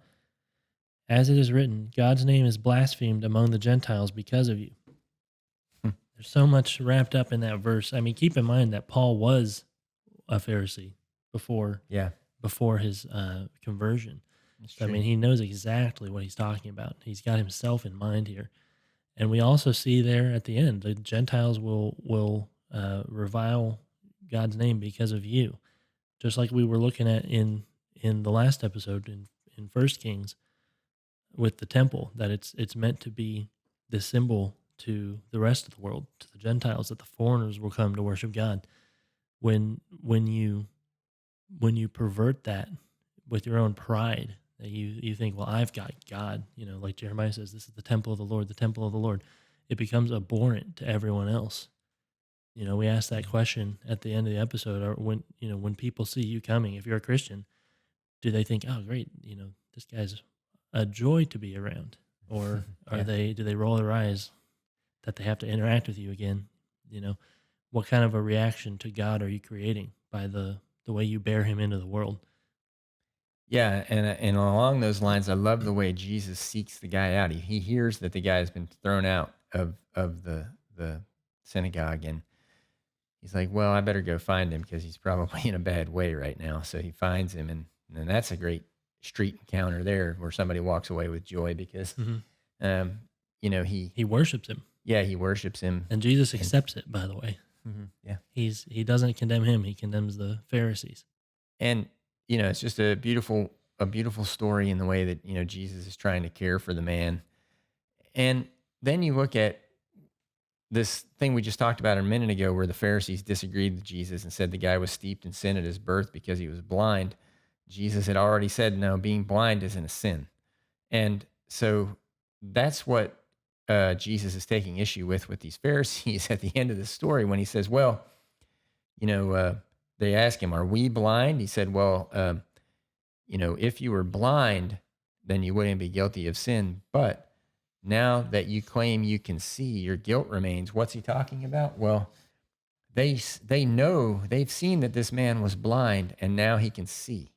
As it is written, God's name is blasphemed among the Gentiles because of you." There's so much wrapped up in that verse. I mean, keep in mind that Paul was a Pharisee before Yeah, before his conversion. that's So, I true. mean, he knows exactly what he's talking about. He's got himself in mind here. And we also see there at the end, the Gentiles will revile God's name because of you, just like we were looking at in the last episode in First Kings with the temple, that it's meant to be the symbol to the rest of the world, to the Gentiles, that the foreigners will come to worship God. When you pervert that with your own pride, that you think, well, I've got God, like Jeremiah says, this is the temple of the Lord, the temple of the Lord. It becomes abhorrent to everyone else. We asked that question at the end of the episode, or when people see you coming, if you're a Christian, do they think, oh, great, this guy's a joy to be around, or Yeah. do they roll their eyes that they have to interact with you again? What kind of a reaction to God are you creating by the way you bear Him into the world? Yeah, and along those lines, I love the way Jesus seeks the guy out. He hears that the guy has been thrown out of the synagogue, and he's like, "Well, I better go find him because he's probably in a bad way right now." So he finds him, and that's a great street encounter there, where somebody walks away with joy because, Hmm. um, he He worships Him, yeah, he worships him, and Jesus and accepts it. By the way, yeah, he doesn't condemn him; he condemns the Pharisees. and it's just a beautiful story in the way that Jesus is trying to care for the man. And then you look at this thing we just talked about a minute ago where the Pharisees disagreed with Jesus and said the guy was steeped in sin at his birth because he was blind. Jesus had already said, no, being blind isn't a sin. And so that's what Jesus is taking issue with these Pharisees at the end of the story when he says, well, they ask him, are we blind? He said, well, if you were blind, then you wouldn't be guilty of sin. But now that you claim you can see, your guilt remains. What's he talking about? Well, they know, they've seen that this man was blind and now he can see,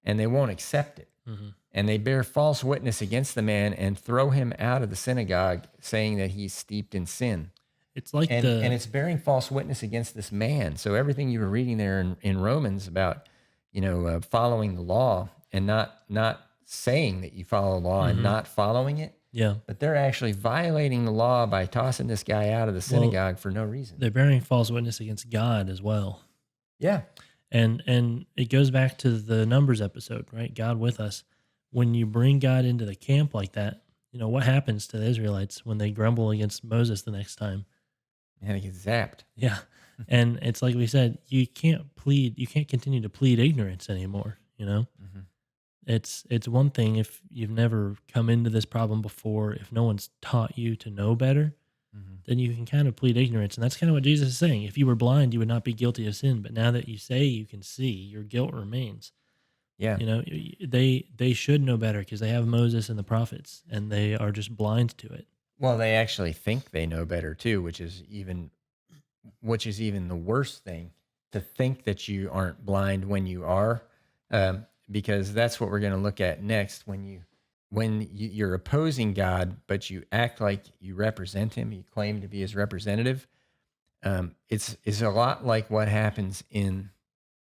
and they won't accept it. Hmm. And they bear false witness against the man and throw him out of the synagogue, saying that he's steeped in sin. It's like And it's bearing false witness against this man. So everything you were reading there in Romans about, following the law and not saying that you follow the law and Mhm. not following it, Yeah. but they're actually violating the law by tossing this guy out of the Well, synagogue for no reason. they're bearing false witness against God as well. Yeah. And it goes back to the Numbers episode, right? God with us. When you bring God into the camp like that, what happens to the Israelites when they grumble against Moses the next time? And he gets zapped. Yeah. And it's like we said, you can't continue to plead ignorance anymore. Mhm. It's one thing if you've never come into this problem before, if no one's taught you to know better, Mhm. then you can kind of plead ignorance. And that's kind of what Jesus is saying. If you were blind, you would not be guilty of sin. But now that you say you can see, your guilt remains. Yeah. They should know better because they have Moses and the prophets, and they are just blind to it. Well, they actually think they know better too, which is even the worst thing, to think that you aren't blind when you are, because that's what we're going to look at next. When you're opposing God, but you act like you represent Him, you claim to be His representative. It's a lot like what happens in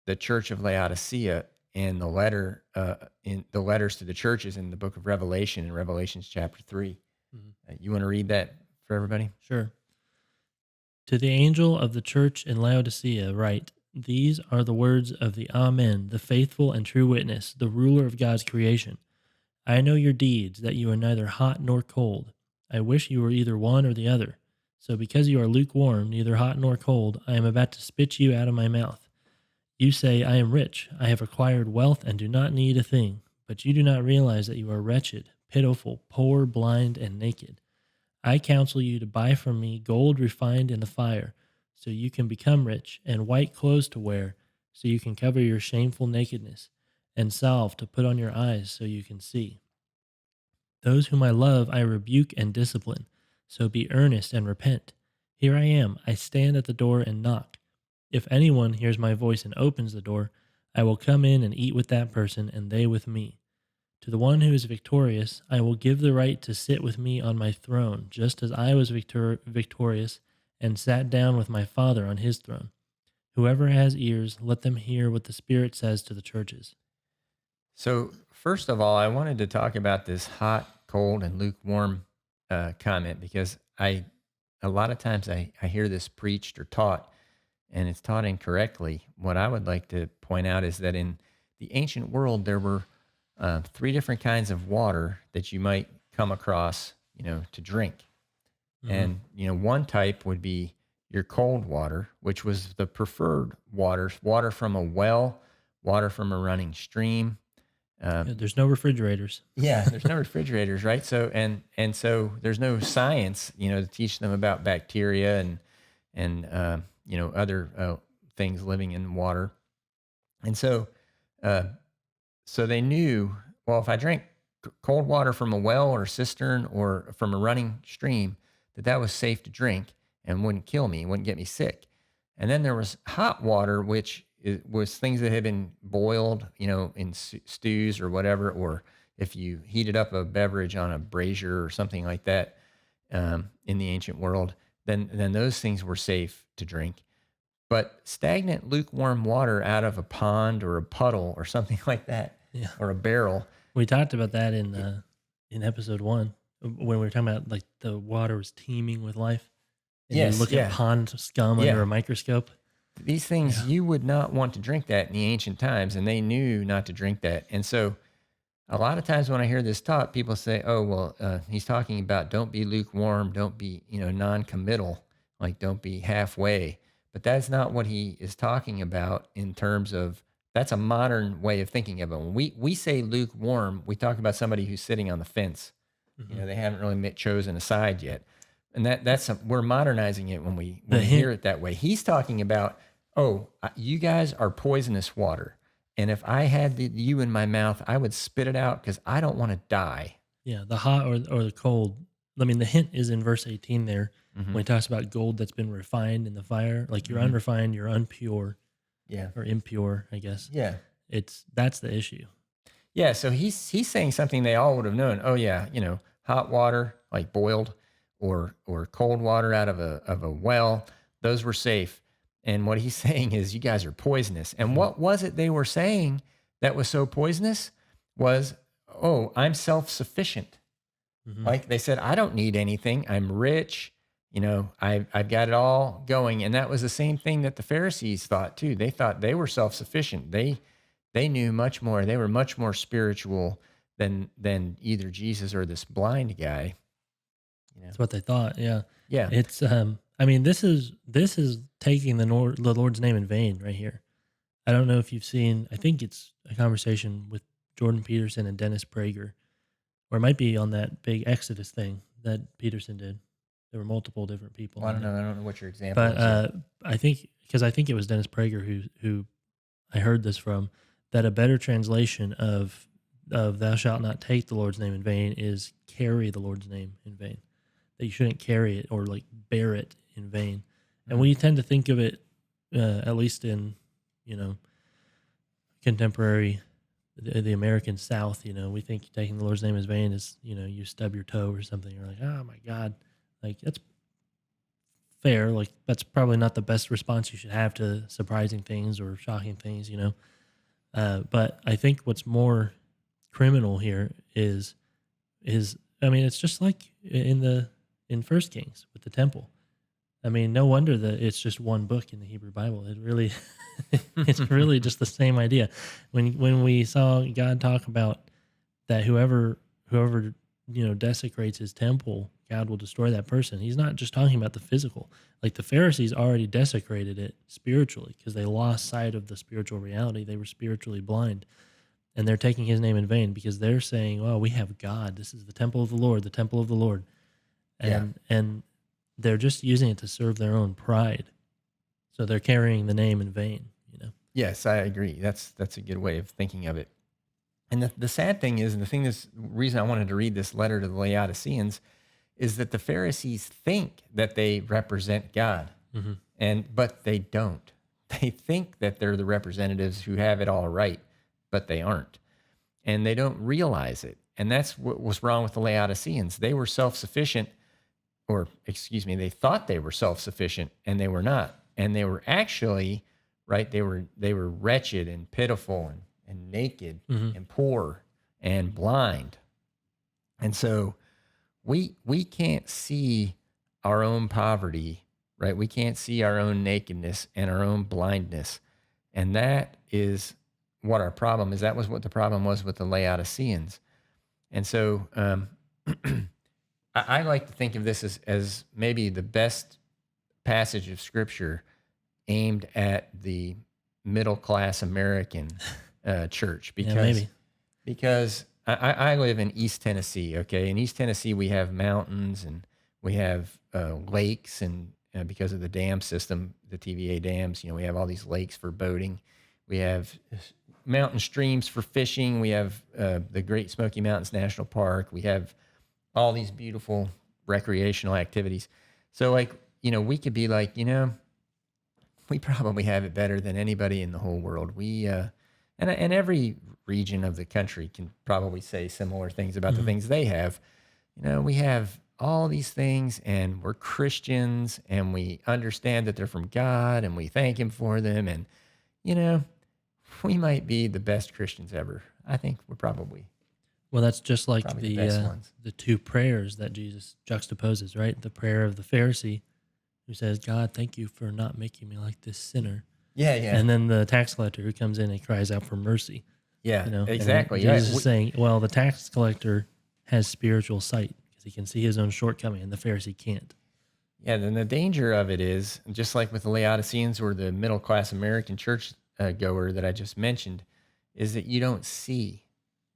the Church of Laodicea and in the letters to the churches in the book of Revelation, in Revelations chapter 3. Mhm. You want to read that for everybody? Sure. To the angel of the church in Laodicea, write: These are the words of the Amen, the faithful and true witness, the ruler of God's creation. I know your deeds, that you are neither hot nor cold. I wish you were either one or the other. So because you are lukewarm, neither hot nor cold, I am about to spit you out of my mouth. You say, I am rich, I have acquired wealth and do not need a thing. But you do not realize that you are wretched, pitiful, poor, blind, and naked. I counsel you to buy from me gold refined in the fire, so you can become rich, and white clothes to wear, so you can cover your shameful nakedness, and salve to put on your eyes, so you can see. Those whom I love, I rebuke and discipline, so be earnest and repent. Here I am, I stand at the door and knock. If anyone hears my voice and opens the door, I will come in and eat with that person, and they with me. To the one who is victorious, I will give the right to sit with me on my throne, just as I was victorious and sat down with my Father on his throne. Whoever has ears, let them hear what the Spirit says to the churches. So, first of all, I wanted to talk about this hot, cold, and lukewarm comment because a lot of times I hear this preached or taught, and it's taught incorrectly. What I would like to point out is that in the ancient world, there were three different kinds of water that you might come across, to drink. Hmm. And, one type would be your cold water, which was the preferred water from a well, water from a running stream. Yeah, Um, there's no refrigerators. yeah, there's no refrigerators, right? So and so there's no science, to teach them about bacteria and other things living in water. And uh, so they knew, well, if I drank cold water from a well or cistern or from a running stream, that was safe to drink and wouldn't kill me, wouldn't get me sick. And then there was hot water, which was things that had been boiled, in stews or whatever, or if you heated up a beverage on a brazier or something like that in the ancient world, then those things were safe to drink. But stagnant, lukewarm water out of a pond or a puddle or something like that, Yeah, or a barrel. we talked about that it- in episode 1 when we were talking about like the water was teeming with life, and you yes, look at yeah, pond scum under yeah. a microscope. These things, Yeah, you would not want to drink that in the ancient times, and they knew not to drink that. And so, a lot of times when I hear this taught, people say, "Oh, well, he's talking about don't be lukewarm, don't be, non-committal, like don't be halfway." But that's not what he is talking about in terms of that's a modern way of thinking of it. When we say lukewarm, we talk about somebody who's sitting on the fence. hmm They haven't really chosen a side yet, and we're modernizing it when we the hear hint. it that way. He's talking about, oh, you guys are poisonous water, and if I had you in my mouth, I would spit it out because I don't want to die. Yeah, the hot or the cold. I mean, the hint is in verse 18 there Hmm. when he talks about gold that's been refined in the fire. Like you're Hmm. unrefined, you're unpure Yeah, or impure, I guess. yeah, That's the issue. yeah. So he's saying something they all would have known. Oh yeah, hot water like boiled, or cold water out of a well. Those were safe. And what he's saying is, you guys are poisonous. And Hmm. what was it they were saying that was so poisonous? Was, oh, I'm self sufficient. Hmm. Like they said, I don't need anything. I'm rich. I've got it all going. And that was the same thing that the Pharisees thought too. They thought they were self sufficient. They knew much more. They were much more spiritual than either Jesus or this blind guy. You know. That's what they thought. Yeah, Yeah. it's. I mean, this is taking the Lord's name in vain right here. I don't know if you've seen. I think it's a conversation with Jordan Peterson and Dennis Prager, or it might be on that big Exodus thing that Peterson did. There were multiple different people Well, I on don't there. know. I don't know what your example But is. Yeah. I think because I think it was Dennis Prager who I heard this from, that a better translation of "Thou shalt not take the Lord's name in vain" is "carry the Lord's name in vain." That you shouldn't carry it or like bear it in vain. And Mhm. we tend to think of it, at least in you know contemporary the American South. We think taking the Lord's name in vain is you stub your toe or something. You're like, oh my God, like that's fair. Like that's probably not the best response you should have to surprising things or shocking things, But I think what's more criminal here is I mean it's just like in First Kings with the temple. I mean, no wonder that it's just one book in the Hebrew Bible. It really, it's really just the same idea. When we saw God talk about that whoever desecrates his temple, God will destroy that person. He's not just talking about the physical. Like the Pharisees already desecrated it spiritually because they lost sight of the spiritual reality. They were spiritually blind, and they're taking his name in vain because they're saying, "Well, we have God. This is the temple of the Lord, the temple of the Lord," Yeah. and they're just using it to serve their own pride. So they're carrying the name in vain. Yes, I agree. That's a good way of thinking of it. And the sad thing is, and the reason I wanted to read this letter to the Laodiceans is that the Pharisees think that they represent God, Hmm. but they don't. They think that they're the representatives who have it all right, but they aren't. And they don't realize it. And that's what was wrong with the Laodiceans. They were self-sufficient, or excuse me, they thought they were self-sufficient and they were not. And they were actually, right, they were wretched and pitiful and naked Hmm. and poor and blind. And so we can't see our own poverty, right? We can't see our own nakedness and our own blindness. And that is what our problem is. That was what the problem was with the Laodiceans. And so I like to think of this as maybe the best passage of scripture aimed at the middle class American church Yeah, because maybe. I live in East Tennessee. Okay, in East Tennessee we have mountains and we have lakes, and because of the dam system, the TVA dams, we have all these lakes for boating. We have mountain streams for fishing. We have the Great Smoky Mountains National Park. We have all these beautiful recreational activities. So, like, we could be like, we probably have it better than anybody in the whole world. And every region of the country can probably say similar things about the Hmm. things they have. We have all these things, and we're Christians, and we understand that they're from God, and we thank Him for them. And, you know, we might be the best Christians ever. I think we're Well, that's just like probably the best ones. the two prayers that Jesus juxtaposes, right? The prayer of the Pharisee who says, "God, thank you for not making me like this sinner," Yeah, yeah, and then the tax collector who comes in and cries out for mercy. yeah, And exactly. Yeah, Jesus is saying, well, the tax collector has spiritual sight because he can see his own shortcoming, and the Pharisee can't. yeah. Then the danger of it is, just like with the Laodiceans or the middle class American church goer that I just mentioned, is that you don't see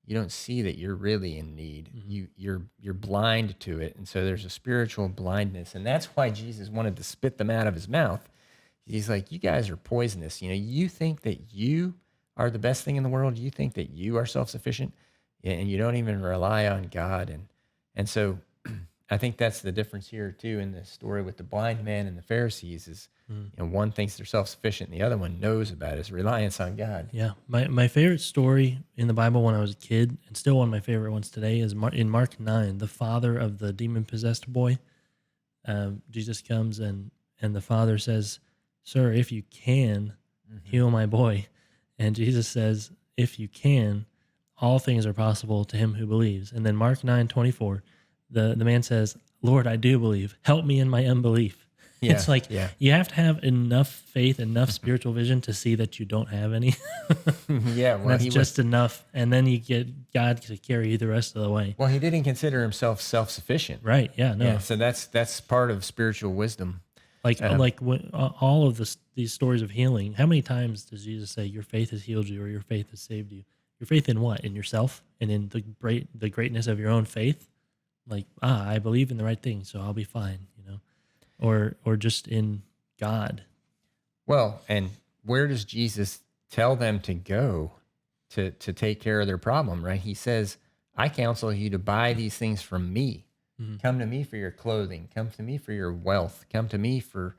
that you're really in need. Hmm. You're blind to it, and so there's a spiritual blindness, and that's why Jesus wanted to spit them out of his mouth. He's like, you guys are poisonous. You think that you are the best thing in the world. You think that you are self sufficient, and you don't even rely on God. And so, I think that's the difference here too in the story with the blind man and the Pharisees is, one thinks they're self sufficient, and the other one knows about his reliance on God. Yeah, my favorite story in the Bible when I was a kid, and still one of my favorite ones today, is in Mark 9. The father of the demon possessed boy, Jesus comes and the father says, "Sir, if you can, Hmm. heal my boy," and Jesus says, "If you can, all things are possible to him who believes." And then Mark 9:24, the man says, "Lord, I do believe. Help me in my unbelief." Yeah, It's like yeah, you have to have enough faith, enough spiritual vision to see that you don't have any. yeah. And Well, that's just enough. And then you get God to carry you the rest of the way. he didn't consider himself self sufficient. Right. Yeah. Yeah, No. so that's part of spiritual wisdom. Um, Like when, all of these stories of healing, how many times does Jesus say, "Your faith has healed you," or "Your faith has saved you"? Your faith in what? In yourself and in the greatness of your own faith. Like, I believe in the right thing, so I'll be fine. Or just in God. well, and where does Jesus tell them to go to take care of their problem? Right? He says, "I counsel you to buy these things from me. Hmm. Come to me for your clothing. Come to me for your wealth. Come to me for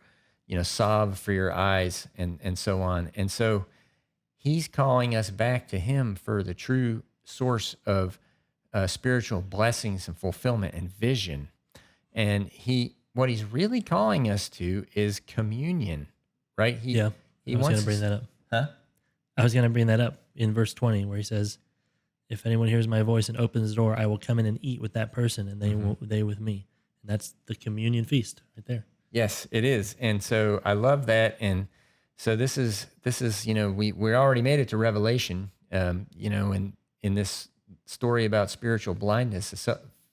salve for your eyes, and so on." And so he's calling us back to him for the true source of spiritual blessings and fulfillment and vision. And what he's really calling us to is communion, right? He Yeah, he I was going to wants bring us, that up. huh? I was going to bring that up in verse 20, where he says, "If anyone hears my voice and opens the door, I will come in and eat with that person, and Hmm. they with me." And that's the communion feast right there. Yes, it is. And so I love that. And so this is, we already made it to Revelation, in this story about spiritual blindness,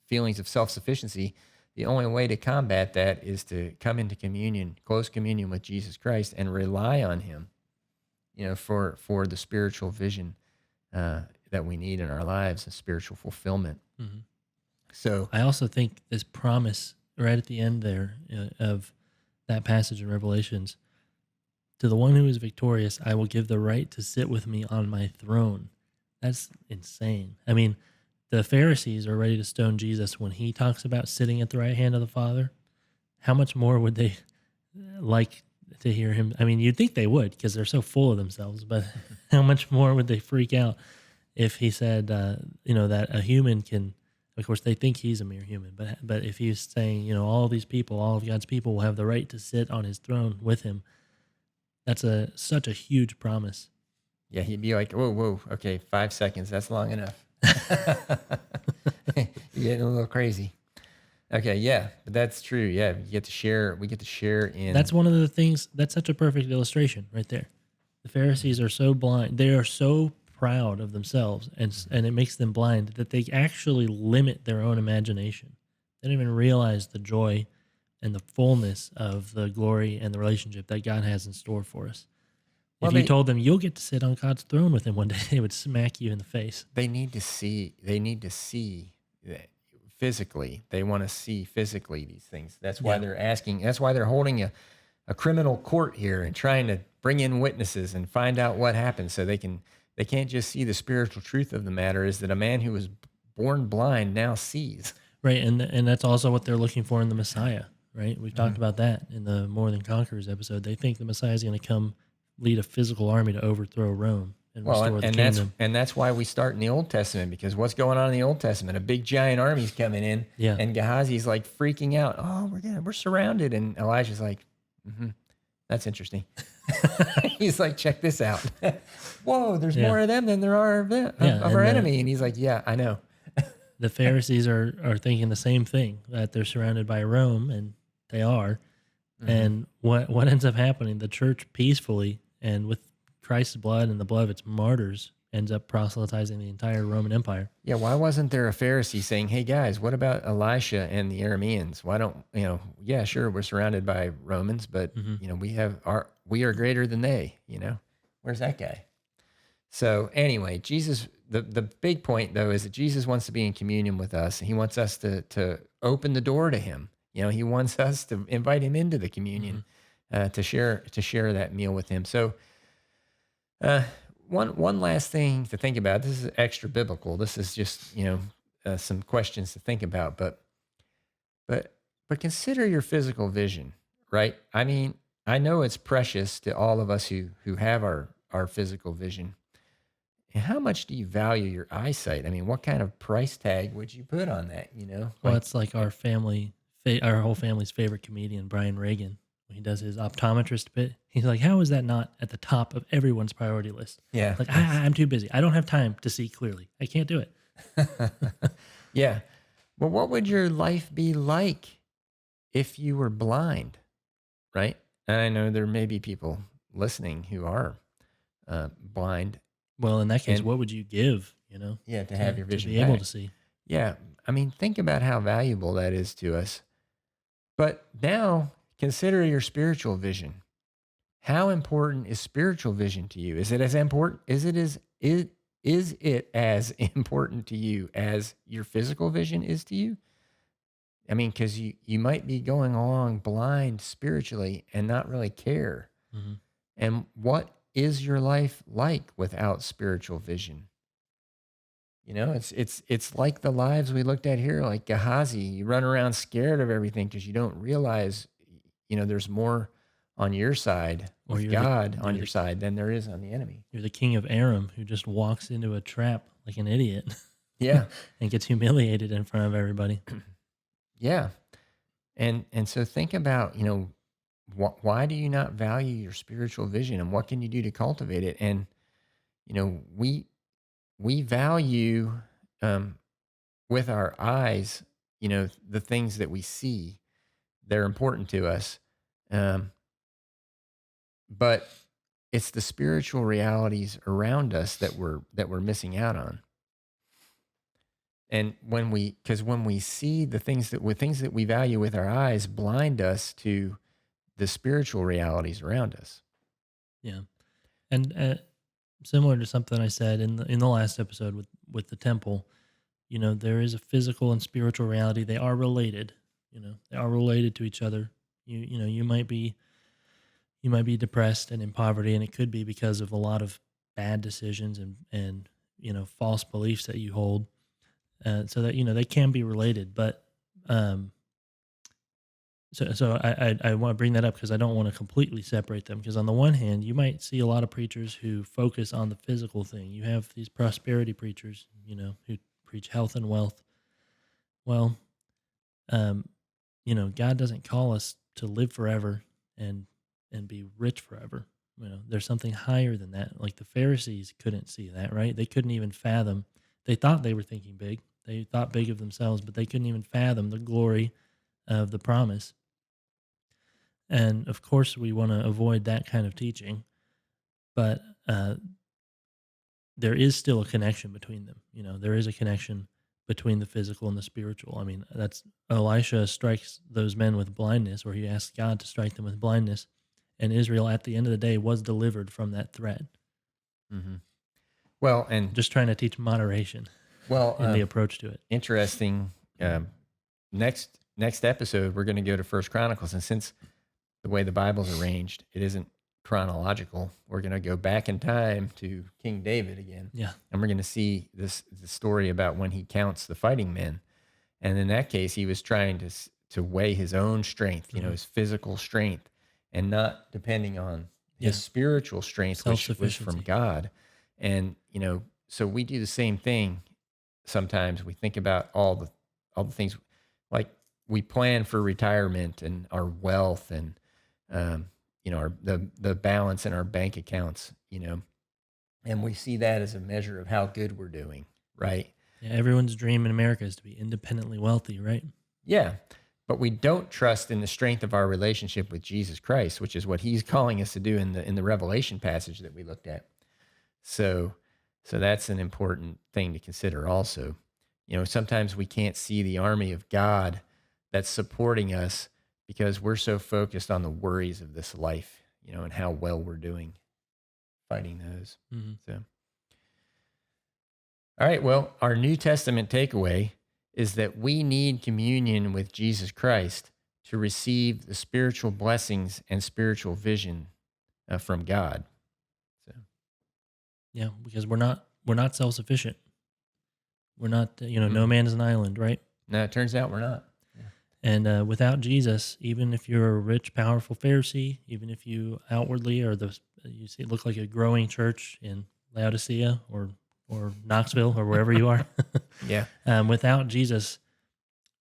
feelings of self-sufficiency. The only way to combat that is to come into communion, close communion with Jesus Christ and rely on him, for the spiritual vision uh, that we need in our lives and spiritual fulfillment. Mhm. So, I also think this promise right at the end there of that passage in Revelations, to the one who is victorious, I will give the right to sit with me on my throne. That's insane. I mean, the Pharisees are ready to stone Jesus when he talks about sitting at the right hand of the Father. How much more would they like to hear him? I mean, you'd think they would because they're so full of themselves, but how much more would they freak out if he said, that a human can, of course, they think he's a mere human, but if he's saying, all these people, all of God's people will have the right to sit on his throne with him, that's such a huge promise. yeah, he'd be like, whoa, whoa, okay, 5 seconds, that's long enough. You're getting a little crazy. Okay, yeah, but that's true. Yeah, we get to share That's in. one of the things. That's such a perfect illustration right there. The Pharisees are so blind. They are so proud of themselves, and it makes them blind that they actually limit their own imagination. They don't even realize the joy and the fullness of the glory and the relationship that God has in store for us. Well, If you told them you'll get to sit on God's throne with him one day, they would smack you in the face. they need to see. They need to see that physically. They want to see physically these things. That's why Yeah. they're asking. That's why they're holding a criminal court here and trying to bring in witnesses and find out what happened, so they can't just see the spiritual truth of the matter. Is that a man who was born blind now sees? Right, and that's also what they're looking for in the Messiah, right? We've talked about that in the More Than Conquerors episode. They think the Messiah is going to come lead a physical army to overthrow Rome and Well, restore the and that's kingdom. and that's why we start in the Old Testament, because what's going on in the Old Testament? A big giant army's coming in, Yeah, and Gehazi's like freaking out. Oh, we're surrounded, and Elijah's like, that's interesting. He's like, check this out. Whoa, there's yeah, more of them than there are yeah. of our enemy, and he's like, yeah, I know. The Pharisees are thinking the same thing, that they're surrounded by Rome, and they are. Hmm. And what ends up happening? The church peacefully and with Christ's blood and the blood of its martyrs ends up proselytizing the entire Roman Empire. Yeah, why wasn't there a Pharisee saying, "Hey guys, what about Elisha and the Arameans? Why don't Yeah, sure, we're surrounded by Romans, but Hmm. we are greater than they. Where's that guy?" So anyway, Jesus. The big point though is that Jesus wants to be in communion with us, and he wants us to open the door to him. He wants us to invite him into the Hmm. communion, to share that meal with him. So uh, one last thing to think about. This is extra biblical. This is just some questions to think about. But but consider your physical vision, right? I mean, I know it's precious to all of us who have our physical vision. And how much do you value your eyesight? I mean, what kind of price tag would you put on that? Well, it's like our family, our whole family's favorite comedian, Brian Reagan, when he does his optometrist bit. He's like, "How is that not at the top of everyone's priority list?" Yeah, Like, that's I'm too busy. I don't have time to see clearly. I can't do it. yeah. Well, what would your life be like if you were blind, right? And I know there may be people listening who are blind, Well, in that case, and what would you give? yeah, to have to your to vision be able to back. see. Yeah, I mean, think about how valuable that is to us. But now consider your spiritual vision. How important is spiritual vision to you? Is it as important? Is it as important to you as your physical vision is to you? I mean, because you might be going along blind spiritually and not really care. Hmm. And what is your life like without spiritual vision? It's like the lives we looked at here, like Gehazi. You run around scared of everything because you don't realize, there's more on your side Or with God on your side than there is on the enemy. you're the king of Aram who just walks into a trap like an idiot Yeah, and gets humiliated in front of everybody. yeah. And so think about, why do you not value your spiritual vision, and what can you do to cultivate it? And we value, um, with our eyes, the things that we see. They're important to us. Um, but it's the spiritual realities around us that we're missing out on. And when we see things that we value with our eyes blind us to the spiritual realities around us. Yeah. And similar to something I said in the last episode with the temple, there is a physical and spiritual reality. They are related. They are related to each other. You might be depressed and in poverty, and it could be because of a lot of bad decisions and false beliefs that you hold. So that they can be related, but um, so I want to bring that up because I don't want to completely separate them. Because on the one hand, you might see a lot of preachers who focus on the physical thing. You have these prosperity preachers, who preach health and wealth. Well, um, God doesn't call us to live forever and be rich forever. There's something higher than that. Like the Pharisees couldn't see that, right? They couldn't even fathom. They thought they were thinking big. They thought big of themselves, but they couldn't even fathom the glory of the promise. And of course, we want to avoid that kind of teaching, but there is still a connection between them. There is a connection between the physical and the spiritual. I mean, that's Elisha strikes those men with blindness, or he asks God to strike them with blindness, and Israel at the end of the day was delivered from that threat. Hmm. Well, and Just trying to teach moderation well, in the approach to it. interesting. Next episode, we're going to go to First Chronicles, and since the way the Bible's arranged, it isn't chronological. We're going to go back in time to King David again, Yeah, and we're going to see the story about when he counts the fighting men. And in that case, he was trying to weigh his own strength, mhm. his physical strength, and not depending on his Yeah, spiritual strength, self which was from sufficiency. God. And so we do the same thing. Sometimes we think about all the things, like we plan for retirement and our wealth and the balance in our bank accounts, and we see that as a measure of how good we're doing, right? Yeah, everyone's dream in America is to be independently wealthy, right? Yeah. But we don't trust in the strength of our relationship with Jesus Christ, which is what he's calling us to do in the Revelation passage that we looked at. So that's an important thing to consider also. Sometimes we can't see the army of God that's supporting us because we're so focused on the worries of this life, and how well we're doing fighting those. Hmm. So, all right. Well, our New Testament takeaway is that we need communion with Jesus Christ to receive the spiritual blessings and spiritual vision from God. So, Yeah, because we're not self sufficient. We're not, no mhm. man is an island, right? No, it turns out we're not. Yeah. And without Jesus, even if you're a rich, powerful Pharisee, even if you outwardly are look like a growing church in Laodicea or Knoxville or wherever you are, Yeah. without Jesus,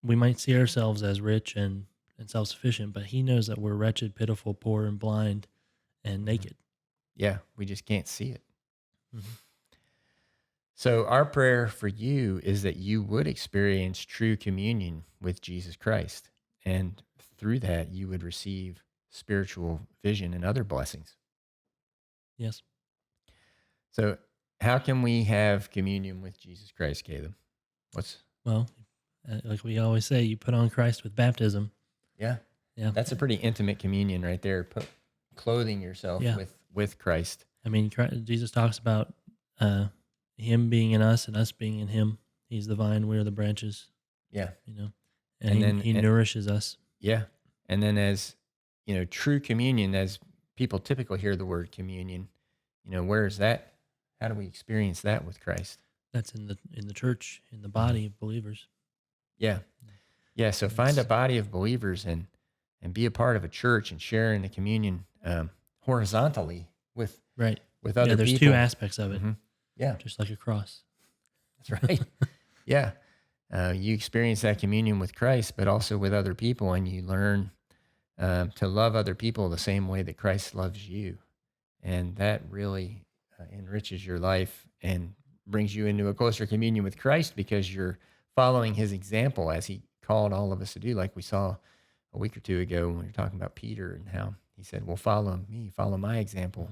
we might see ourselves as rich and self sufficient, but He knows that we're wretched, pitiful, poor, and blind and Mhm. naked. Yeah. We just can't see it. Hmm. So, our prayer for you is that you would experience true communion with Jesus Christ. And through that, you would receive spiritual vision and other blessings. Yes. So, how can we have communion with Jesus Christ, Caleb? What's, Well, like we always say, you put on Christ with baptism. yeah, Yeah. that's a pretty intimate communion right there. Clothing yourself Yeah. with Christ. I mean, Jesus talks about uh, Him being in us and us being in Him. He's the vine, we are the branches, Yeah. and And He nourishes us. yeah. And then as, true communion, as people typically hear the word communion, where is that? How do we experience that with Christ? That's in the church, in the Mhm. body of believers. Yeah. Yeah. So And find a it's body of believers and be a part of a church and share in the communion horizontally right. with Yeah, other there's two people. aspects of it, Hmm. Yeah. just like a cross. That's right. Yeah. You experience that communion with Christ, but also with other people, and you learn to love other people the same way that Christ loves you. And that really enriches your life and brings you into a closer communion with Christ because you're following his example as he called all of us to do, like we saw a a week or two ago when we were talking about Peter and how he said, well, follow me, follow my example.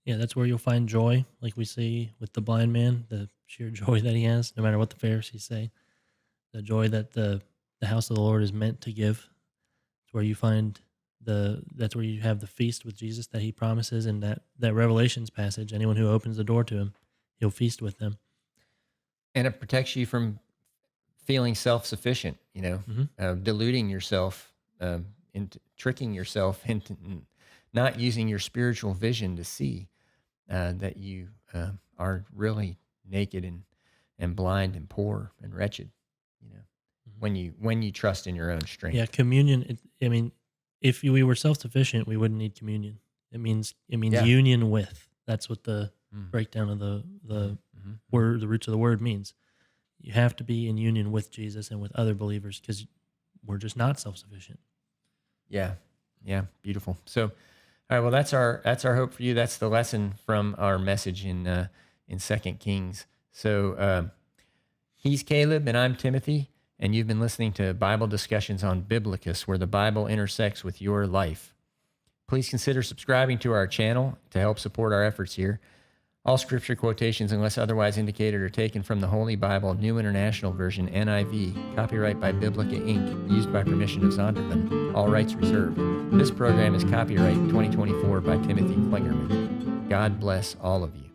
Yeah, that's where you'll find joy, like we see with the blind man, the sheer joy that he has, no matter what the Pharisees say, the joy that the house of the Lord is meant to give. It's where you find that's where you have the feast with Jesus that he promises in that Revelations passage. Anyone who opens the door to him, he'll feast with them. And it protects you from feeling self-sufficient, Hmm. deluding yourself, into tricking yourself into not using your spiritual vision to see that you are really naked and blind and poor and wretched. You know, Hmm. when you trust in your own Yeah, strength. communion. I mean, if we were self sufficient, we wouldn't need communion. It means Yeah. union with. That's what the Mm, breakdown of the mhm, mhm. word, the roots of the word means. You have to be in union with Jesus and with other believers because we're just not self sufficient. Yeah. Yeah. Beautiful. So, all right. Well, that's our hope for you. That's the lesson from our message in Second Kings. So he's Caleb and I'm Timothy, and you've been listening to Bible discussions on Biblocus, where the Bible intersects with your life. Please consider subscribing to our channel to help support our efforts here. All scripture quotations, unless otherwise indicated, are taken from the Holy Bible, New International Version, NIV, copyright by Biblica Inc., used by permission of Zondervan, all rights reserved. This program is copyright 2024 by Timothy Klingerman. God bless all of you.